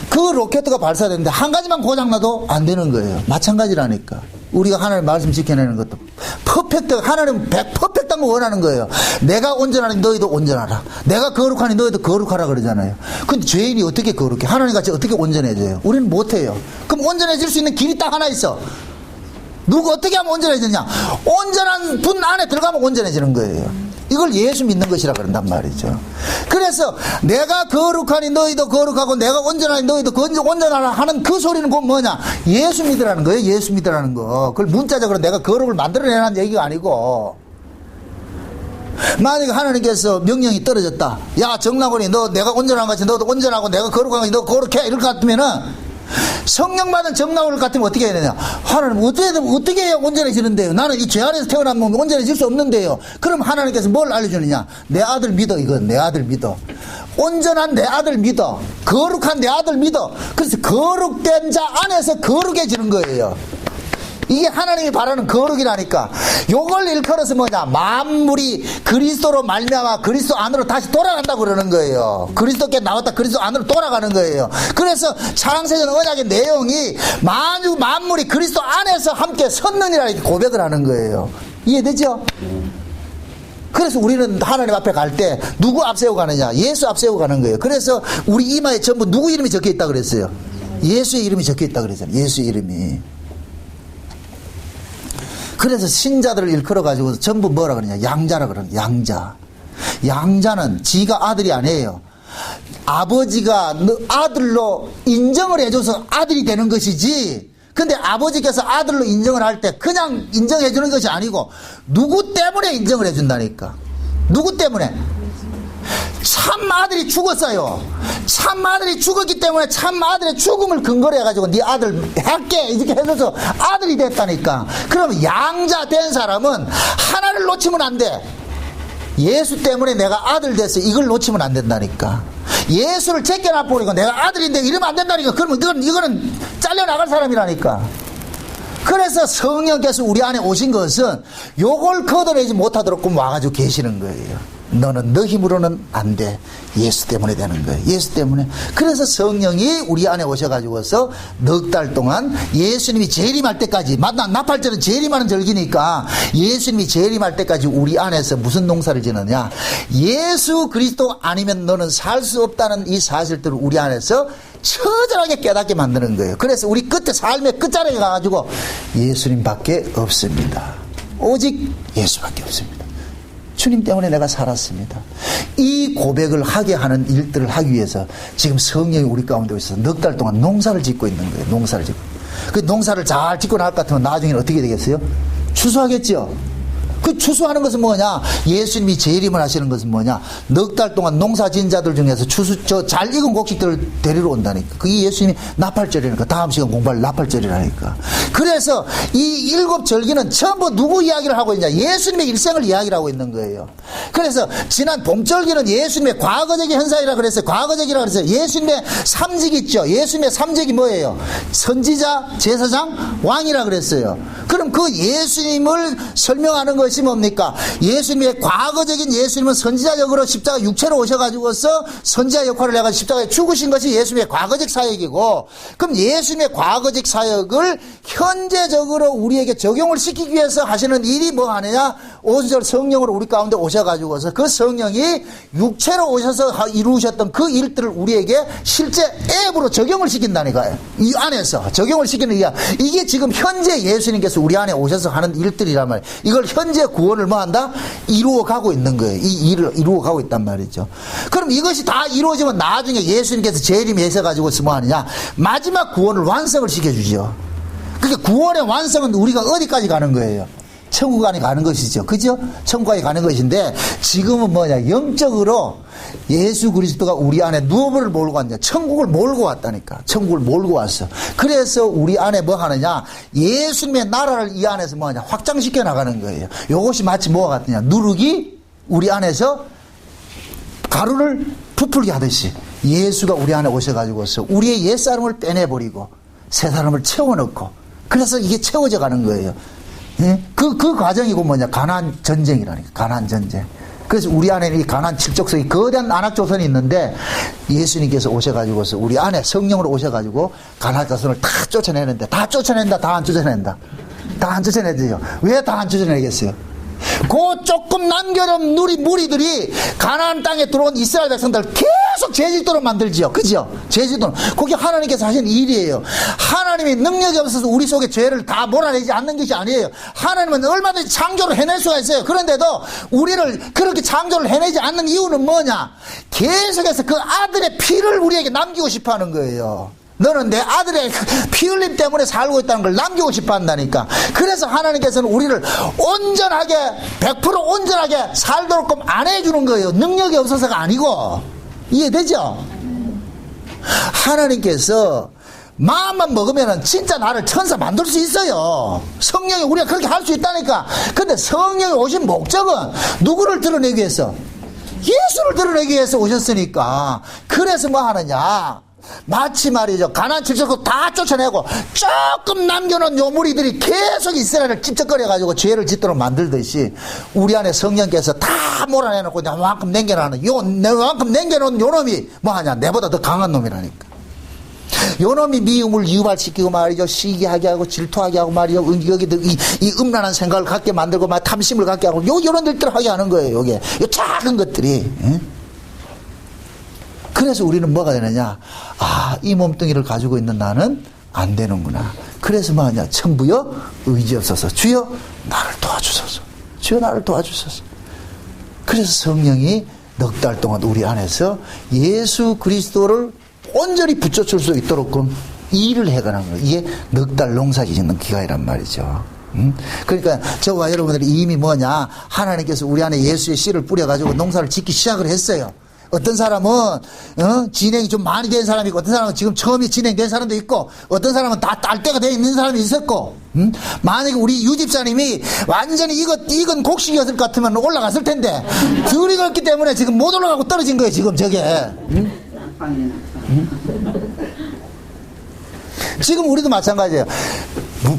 그 로켓가 발사됐는데 한 가지만 고장나도 안 되는 거예요. 마찬가지라니까. 우리가 하나님 말씀 지켜내는 것도 퍼펙트, 하나님 퍼펙트한 거 원하는 거예요. 내가 온전하니 너희도 온전하라. 내가 거룩하니 너희도 거룩하라 그러잖아요. 근데 죄인이 어떻게 거룩해? 하나님같이 어떻게 온전해져요? 우리는 못해요. 그럼 온전해질 수 있는 길이 딱 하나 있어. 누구 어떻게 하면 온전해지냐? 온전한 분 안에 들어가면 온전해지는 거예요. 이걸 예수 믿는 것이라 그런단 말이죠. 그래서 내가 거룩하니 너희도 거룩하고 내가 온전하니 너희도 온전하라 하는 그 소리는 곧 뭐냐? 예수 믿으라는 거예요. 예수 믿으라는 거. 그걸 문자적으로 내가 거룩을 만들어내라는 얘기가 아니고, 만약에 하나님께서 명령이 떨어졌다. 야 정나곤이 너 내가 온전한 것 같이 너도 온전하고 내가 거룩한 것 같이 너 거룩해. 이럴 것 같으면은 성령 받은 정나올 같으면 어떻게 해야 되냐? 하나님 어떻게 해야 온전해지는데요? 나는 이 죄 안에서 태어난 몸이 온전해질 수 없는데요. 그럼 하나님께서 뭘 알려주느냐? 내 아들 믿어. 이건 내 아들 믿어. 온전한 내 아들 믿어. 거룩한 내 아들 믿어. 그래서 거룩된 자 안에서 거룩해지는 거예요. 이게 하나님이 바라는 거룩이라니까. 요걸 일컬어서 뭐냐? 만물이 그리스도로 말미암아 그리스도 안으로 다시 돌아간다고 그러는 거예요. 그리스도께 나왔다 그리스도 안으로 돌아가는 거예요. 그래서 창세전 언약의 내용이 만물이 그리스도 안에서 함께 섰느니라 이렇게 고백을 하는 거예요. 이해되죠? 그래서 우리는 하나님 앞에 갈 때 누구 앞세우고 가느냐? 예수 앞세우고 가는 거예요. 그래서 우리 이마에 전부 누구 이름이 적혀 있다 그랬어요? 예수의 이름이 적혀 있다 그랬잖아요. 예수의 이름이. 그래서 신자들을 일컬어 가지고 전부 뭐라 그러냐? 양자라 그러냐? 양자. 양자는 지가 아들이 아니에요. 아버지가 너 아들로 인정을 해줘서 아들이 되는 것이지, 근데 아버지께서 아들로 인정을 할 때 그냥 인정해 주는 것이 아니고 누구 때문에 인정을 해준다니까. 누구 때문에? 참 아들이 죽었어요. 참 아들이 죽었기 때문에 참 아들의 죽음을 근거로 해가지고 네 아들 할게 이렇게 해줘서 아들이 됐다니까. 그러면 양자 된 사람은 하나를 놓치면 안 돼. 예수 때문에 내가 아들 됐어, 이걸 놓치면 안 된다니까. 예수를 제껴놔버리고 내가 아들인데 이러면 안 된다니까. 그러면 이거는 잘려나갈 사람이라니까. 그래서 성령께서 우리 안에 오신 것은 요걸 걷어내지 못하도록 와가지고 계시는 거예요. 너는 너 힘으로는 안 돼. 예수 때문에 되는 거예요. 예수 때문에. 그래서 성령이 우리 안에 오셔가지고서 넉 달 동안 예수님이 재림할 때까지, 나팔절은 재림하는 절기니까 예수님이 재림할 때까지 우리 안에서 무슨 농사를 지느냐, 예수 그리스도 아니면 너는 살 수 없다는 이 사실들을 우리 안에서 처절하게 깨닫게 만드는 거예요. 그래서 우리 끝에 삶의 끝자락에 가가지고 예수님밖에 없습니다. 오직 예수밖에 없습니다. 주님 때문에 내가 살았습니다. 이 고백을 하게 하는 일들을 하기 위해서 지금 성령이 우리 가운데 있어서 넉 달 동안 농사를 짓고 있는 거예요. 농사를 짓고. 그 농사를 잘 짓고 나갈 것 같으면 나중에는 어떻게 되겠어요? 추수하겠죠? 그 추수하는 것은 뭐냐? 예수님이 재림을 하시는 것은 뭐냐? 넉 달 동안 농사 지은 자들 중에서 잘 익은 곡식들을 데리러 온다니까. 그게 예수님이 나팔절이니까. 다음 시간 공부할 나팔절이라니까. 그래서 이 7절기는 전부 누구 이야기를 하고 있냐? 예수님의 일생을 이야기를 하고 있는 거예요. 그래서 지난 봄절기는 예수님의 과거적인 현상이라 그랬어요. 과거적이라 그랬어요. 예수님의 삼직 있죠. 예수님의 삼직이 뭐예요? 선지자, 제사장, 왕이라 그랬어요. 그럼 그 예수님을 설명하는 것이 뭡니까? 예수님의 과거적인 예수님은 선지자적으로 십자가 육체로 오셔가지고서 선지자 역할을 해가지고 십자가에 죽으신 것이 예수님의 과거적 사역이고, 그럼 예수님의 과거적 사역을 현재적으로 우리에게 적용을 시키기 위해서 하시는 일이 뭐 하느냐? 오순절 성령으로 우리 가운데 오셔가지고서 그 성령이 육체로 오셔서 이루셨던 그 일들을 우리에게 실제 앱으로 적용을 시킨다니까요. 이 안에서 적용을 시키는 이게 지금 현재 예수님께서 우리 안에 오셔서 하는 일들이란 말이에요. 이걸 현재 구원을 뭐 한다? 이루어가고 있는 거예요. 이 일을 이루어가고 있단 말이죠. 그럼 이것이 다 이루어지면 나중에 예수님께서 재림하셔가지고 뭐 하느냐? 마지막 구원을 완성을 시켜주죠. 그게 구원의 완성은 우리가 어디까지 가는 거예요? 천국 안에 가는 것이죠. 그죠? 천국에 가는 것인데, 지금은 뭐냐? 영적으로 예수 그리스도가 우리 안에 누구를 몰고 왔냐? 천국을 몰고 왔다니까. 천국을 몰고 왔어. 그래서 우리 안에 뭐 하느냐? 예수님의 나라를 이 안에서 뭐 하냐? 확장시켜 나가는 거예요. 요것이 마치 뭐가 같느냐? 누룩이 우리 안에서 가루를 부풀게 하듯이 예수가 우리 안에 오셔가지고서 우리의 옛사람을 빼내버리고 새 사람을 채워넣고, 그래서 이게 채워져 가는 거예요. 예? 그 과정이고 뭐냐? 가나안 전쟁이라니까. 가나안 전쟁. 그래서 우리 안에는 이 가나안 칠족성이 거대한 안악조선이 있는데, 예수님께서 오셔가지고서 우리 안에 성령으로 오셔가지고 가나안 자손을 다 쫓아내는데, 다 쫓아낸다, 다 안 쫓아낸다. 다 안 쫓아내죠. 왜 다 안 쫓아내겠어요? 그 조금 남겨놓은 무리들이 가나안 땅에 들어온 이스라엘 백성들 계속 죄짓도록 만들지요. 그죠? 죄짓도록. 그게 하나님께서 하신 일이에요. 하나님이 능력이 없어서 우리 속에 죄를 다 몰아내지 않는 것이 아니에요. 하나님은 얼마든지 창조를 해낼 수가 있어요. 그런데도 우리를 그렇게 창조를 해내지 않는 이유는 뭐냐? 계속해서 그 아들의 피를 우리에게 남기고 싶어 하는 거예요. 너는 내 아들의 피 흘림 때문에 살고 있다는 걸 남기고 싶어 한다니까. 그래서 하나님께서는 우리를 온전하게 100% 온전하게 살도록 안 해주는 거예요. 능력이 없어서가 아니고. 이해되죠? 하나님께서 마음만 먹으면 진짜 나를 천사 만들 수 있어요. 성령이 우리가 그렇게 할 수 있다니까. 근데 성령이 오신 목적은 누구를 드러내기 위해서? 예수를 드러내기 위해서 오셨으니까. 그래서 뭐 하느냐? 마치 말이죠. 가나안 칠족국 다 쫓아내고 조금 남겨놓은 요 무리들이 계속 이스라엘을 찝쩍거려가지고 죄를 짓도록 만들듯이 우리 안에 성령께서 다 몰아내놓고 내만큼 남겨놓은 내만큼 남겨놓은 요 놈이 뭐하냐? 내보다 더 강한 놈이라니까. 요 놈이 미움을 유발시키고 말이죠. 시기하게 하고 질투하게 하고 말이죠. 여기도 이 음란한 생각을 갖게 만들고 막 탐심을 갖게 하고 요런 일들을 하게 하는 거예요. 요게 요 작은 것들이. 그래서 우리는 뭐가 되느냐? 아, 이 몸뚱이를 가지고 있는 나는 안 되는구나. 그래서 뭐하냐? 천부여 의지없어서 주여 나를 도와주소서. 주여 나를 도와주소서. 그래서 성령이 넉 달 동안 우리 안에서 예수 그리스도를 온전히 붙여줄 수 있도록 일을 해가는 거예요. 이게 넉 달 농사 짓는 기간이란 말이죠. 그러니까 저와 여러분들이 이미 뭐냐, 하나님께서 우리 안에 예수의 씨를 뿌려가지고 농사를 짓기 시작을 했어요. 어떤 사람은 진행이 좀 많이 된 사람이 있고, 어떤 사람은 지금 처음에 진행된 사람도 있고, 어떤 사람은 다 딸 때가 돼 있는 사람이 있었고, 만약에 우리 유집사님이 완전히 익은 곡식이었을 것 같으면 올라갔을 텐데 덜 익었기 때문에 지금 못 올라가고 떨어진 거예요 지금 저게. 지금 우리도 마찬가지예요.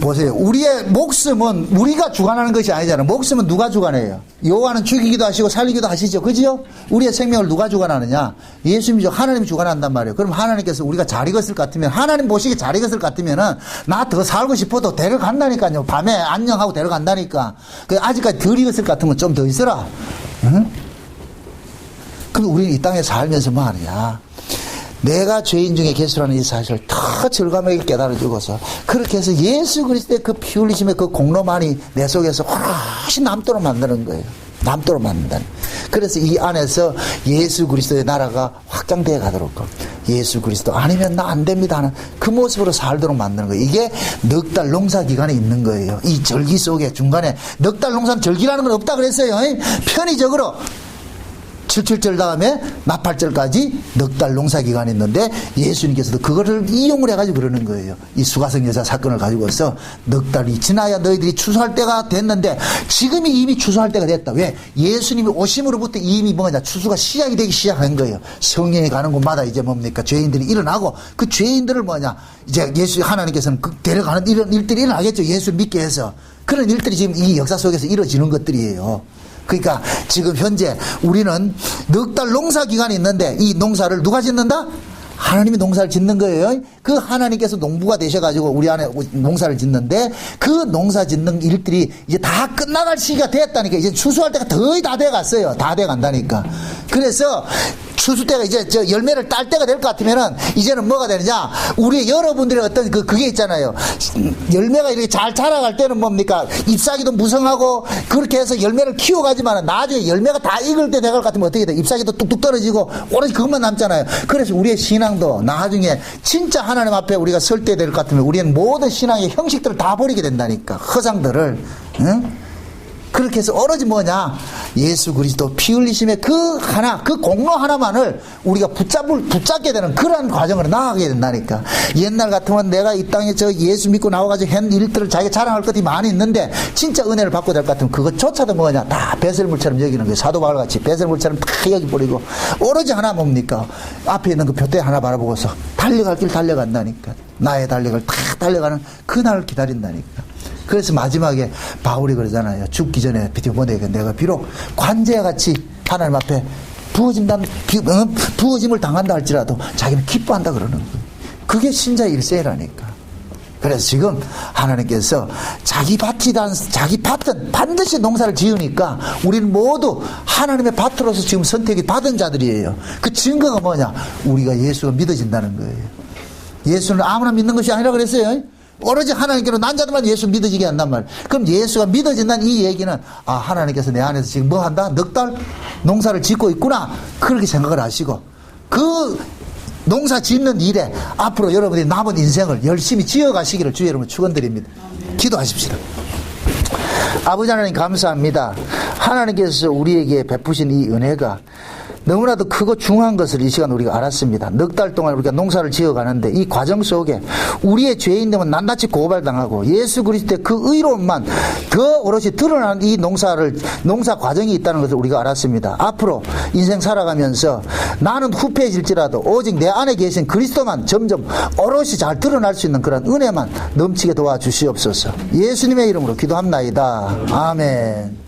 보세요. 우리의 목숨은 우리가 주관하는 것이 아니잖아요. 목숨은 누가 주관해요? 여호와는 죽이기도 하시고 살리기도 하시죠. 그죠? 우리의 생명을 누가 주관하느냐? 예수님이죠. 하나님이 주관한단 말이에요. 그럼 하나님께서 우리가 잘 익었을 것 같으면, 하나님 보시기에 잘 익었을 것 같으면은 나 더 살고 싶어도 데려간다니까요. 밤에 안녕하고 데려간다니까. 아직까지 덜 익었을 것 같으면 좀 더 있어라. 응? 그럼 우리는 이 땅에 살면서 뭐 하느냐? 내가 죄인 중에 개수라는 이 사실을 더 절감하게 깨달아주고서, 그렇게 해서 예수 그리스도의 그 피 흘리심의 그 공로만이 내 속에서 훨씬 남도록 만드는 거예요. 남도록 만든다는. 그래서 이 안에서 예수 그리스도의 나라가 확장되어 가도록, 예수 그리스도 아니면 나 안 됩니다 하는 그 모습으로 살도록 만드는 거예요. 이게 넉 달 농사 기간에 있는 거예요. 이 절기 속에 중간에 넉 달 농사는 절기라는 건 없다 그랬어요. 편의적으로 77절 다음에 나팔절까지 넉 달 농사 기간이 있는데, 예수님께서도 그거를 이용을 해가지고 그러는 거예요. 이 수가성 여자 사건을 가지고서 넉 달이 지나야 너희들이 추수할 때가 됐는데, 지금이 이미 추수할 때가 됐다. 왜? 예수님이 오심으로부터 이미 뭐냐, 추수가 시작이 되기 시작한 거예요. 성령이 가는 곳마다 이제 뭡니까, 죄인들이 일어나고, 그 죄인들을 뭐냐, 이제 예수 하나님께서는 데려가는 이런 일들이 일어나겠죠. 예수를 믿게 해서. 그런 일들이 지금 이 역사 속에서 이루어지는 것들이에요. 그러니까 지금 현재 우리는 넉 달 농사 기간이 있는데, 이 농사를 누가 짓는다? 하나님이 농사를 짓는 거예요. 그 하나님께서 농부가 되셔가지고 우리 안에 농사를 짓는데, 그 농사 짓는 일들이 이제 다 끝나갈 시기가 됐다니까. 이제 추수할 때가 거의 다 돼갔어요. 다 돼간다니까. 그래서 추수 때가 이제 저 열매를 딸 때가 될 것 같으면은, 이제는 뭐가 되느냐, 우리 여러분들의 어떤 그게 있잖아요. 열매가 이렇게 잘 자라갈 때는 뭡니까, 잎사귀도 무성하고 그렇게 해서 열매를 키워가지만, 나중에 열매가 다 익을 때 돼갈 것 같으면 어떻게 돼? 잎사귀도 뚝뚝 떨어지고 오로지 그것만 남잖아요. 그래서 우리의 신앙도 나중에 진짜 하나님 앞에 우리가 설 때 될 것 같으면, 우리는 모든 신앙의 형식들을 다 버리게 된다니까. 허상들을. 응? 그렇게 해서 오로지 뭐냐, 예수 그리스도 피 흘리심의 그 하나, 그 공로 하나만을 우리가 붙잡게 되는 그런 과정으로 나아가게 된다니까. 옛날 같으면 내가 이 땅에 저 예수 믿고 나와가지고 한 일들을 자기가 자랑할 것이 많이 있는데, 진짜 은혜를 받고 될 것 같으면 그것조차도 뭐냐, 다 배설물처럼 여기는 거예요. 사도 바울같이 배설물처럼 다 여기버리고, 오로지 하나 뭡니까, 앞에 있는 그 둯대 하나 바라보고서 달려갈 길 달려간다니까. 나의 달력을 다 달려가는 그날을 기다린다니까. 그래서 마지막에 바울이 그러잖아요. 죽기 전에 디모데에게 내가 비록 관제와 같이 하나님 앞에 부어짐을 당한다 할지라도 자기는 기뻐한다 그러는 거예요. 그게 신자의 일생이라니까. 그래서 지금 하나님께서 자기 밭은 반드시 농사를 지으니까, 우리는 모두 하나님의 밭으로서 지금 선택이 받은 자들이에요. 그 증거가 뭐냐, 우리가 예수가 믿어진다는 거예요. 예수는 아무나 믿는 것이 아니라 그랬어요. 오로지 하나님께로 난 자들만 예수 믿어지게 한단 말이에요. 그럼 예수가 믿어진다는 이 얘기는, 아, 하나님께서 내 안에서 지금 뭐 한다? 넉 달 농사를 짓고 있구나. 그렇게 생각을 하시고, 그 농사 짓는 일에 앞으로 여러분이 남은 인생을 열심히 지어가시기를 주의 여러분 축원드립니다. 기도하십시다. 아버지 하나님 감사합니다. 하나님께서 우리에게 베푸신 이 은혜가 너무나도 크고 중요한 것을 이 시간 우리가 알았습니다. 넉 달 동안 우리가 농사를 지어가는데, 이 과정 속에 우리의 죄인됨은 낱낱이 고발당하고 예수 그리스도의 그 의로움만 더 오롯이 드러나는 이 농사 과정이 있다는 것을 우리가 알았습니다. 앞으로 인생 살아가면서 나는 후패해질지라도 오직 내 안에 계신 그리스도만 점점 오롯이 잘 드러날 수 있는 그런 은혜만 넘치게 도와주시옵소서. 예수님의 이름으로 기도합나이다. 아멘.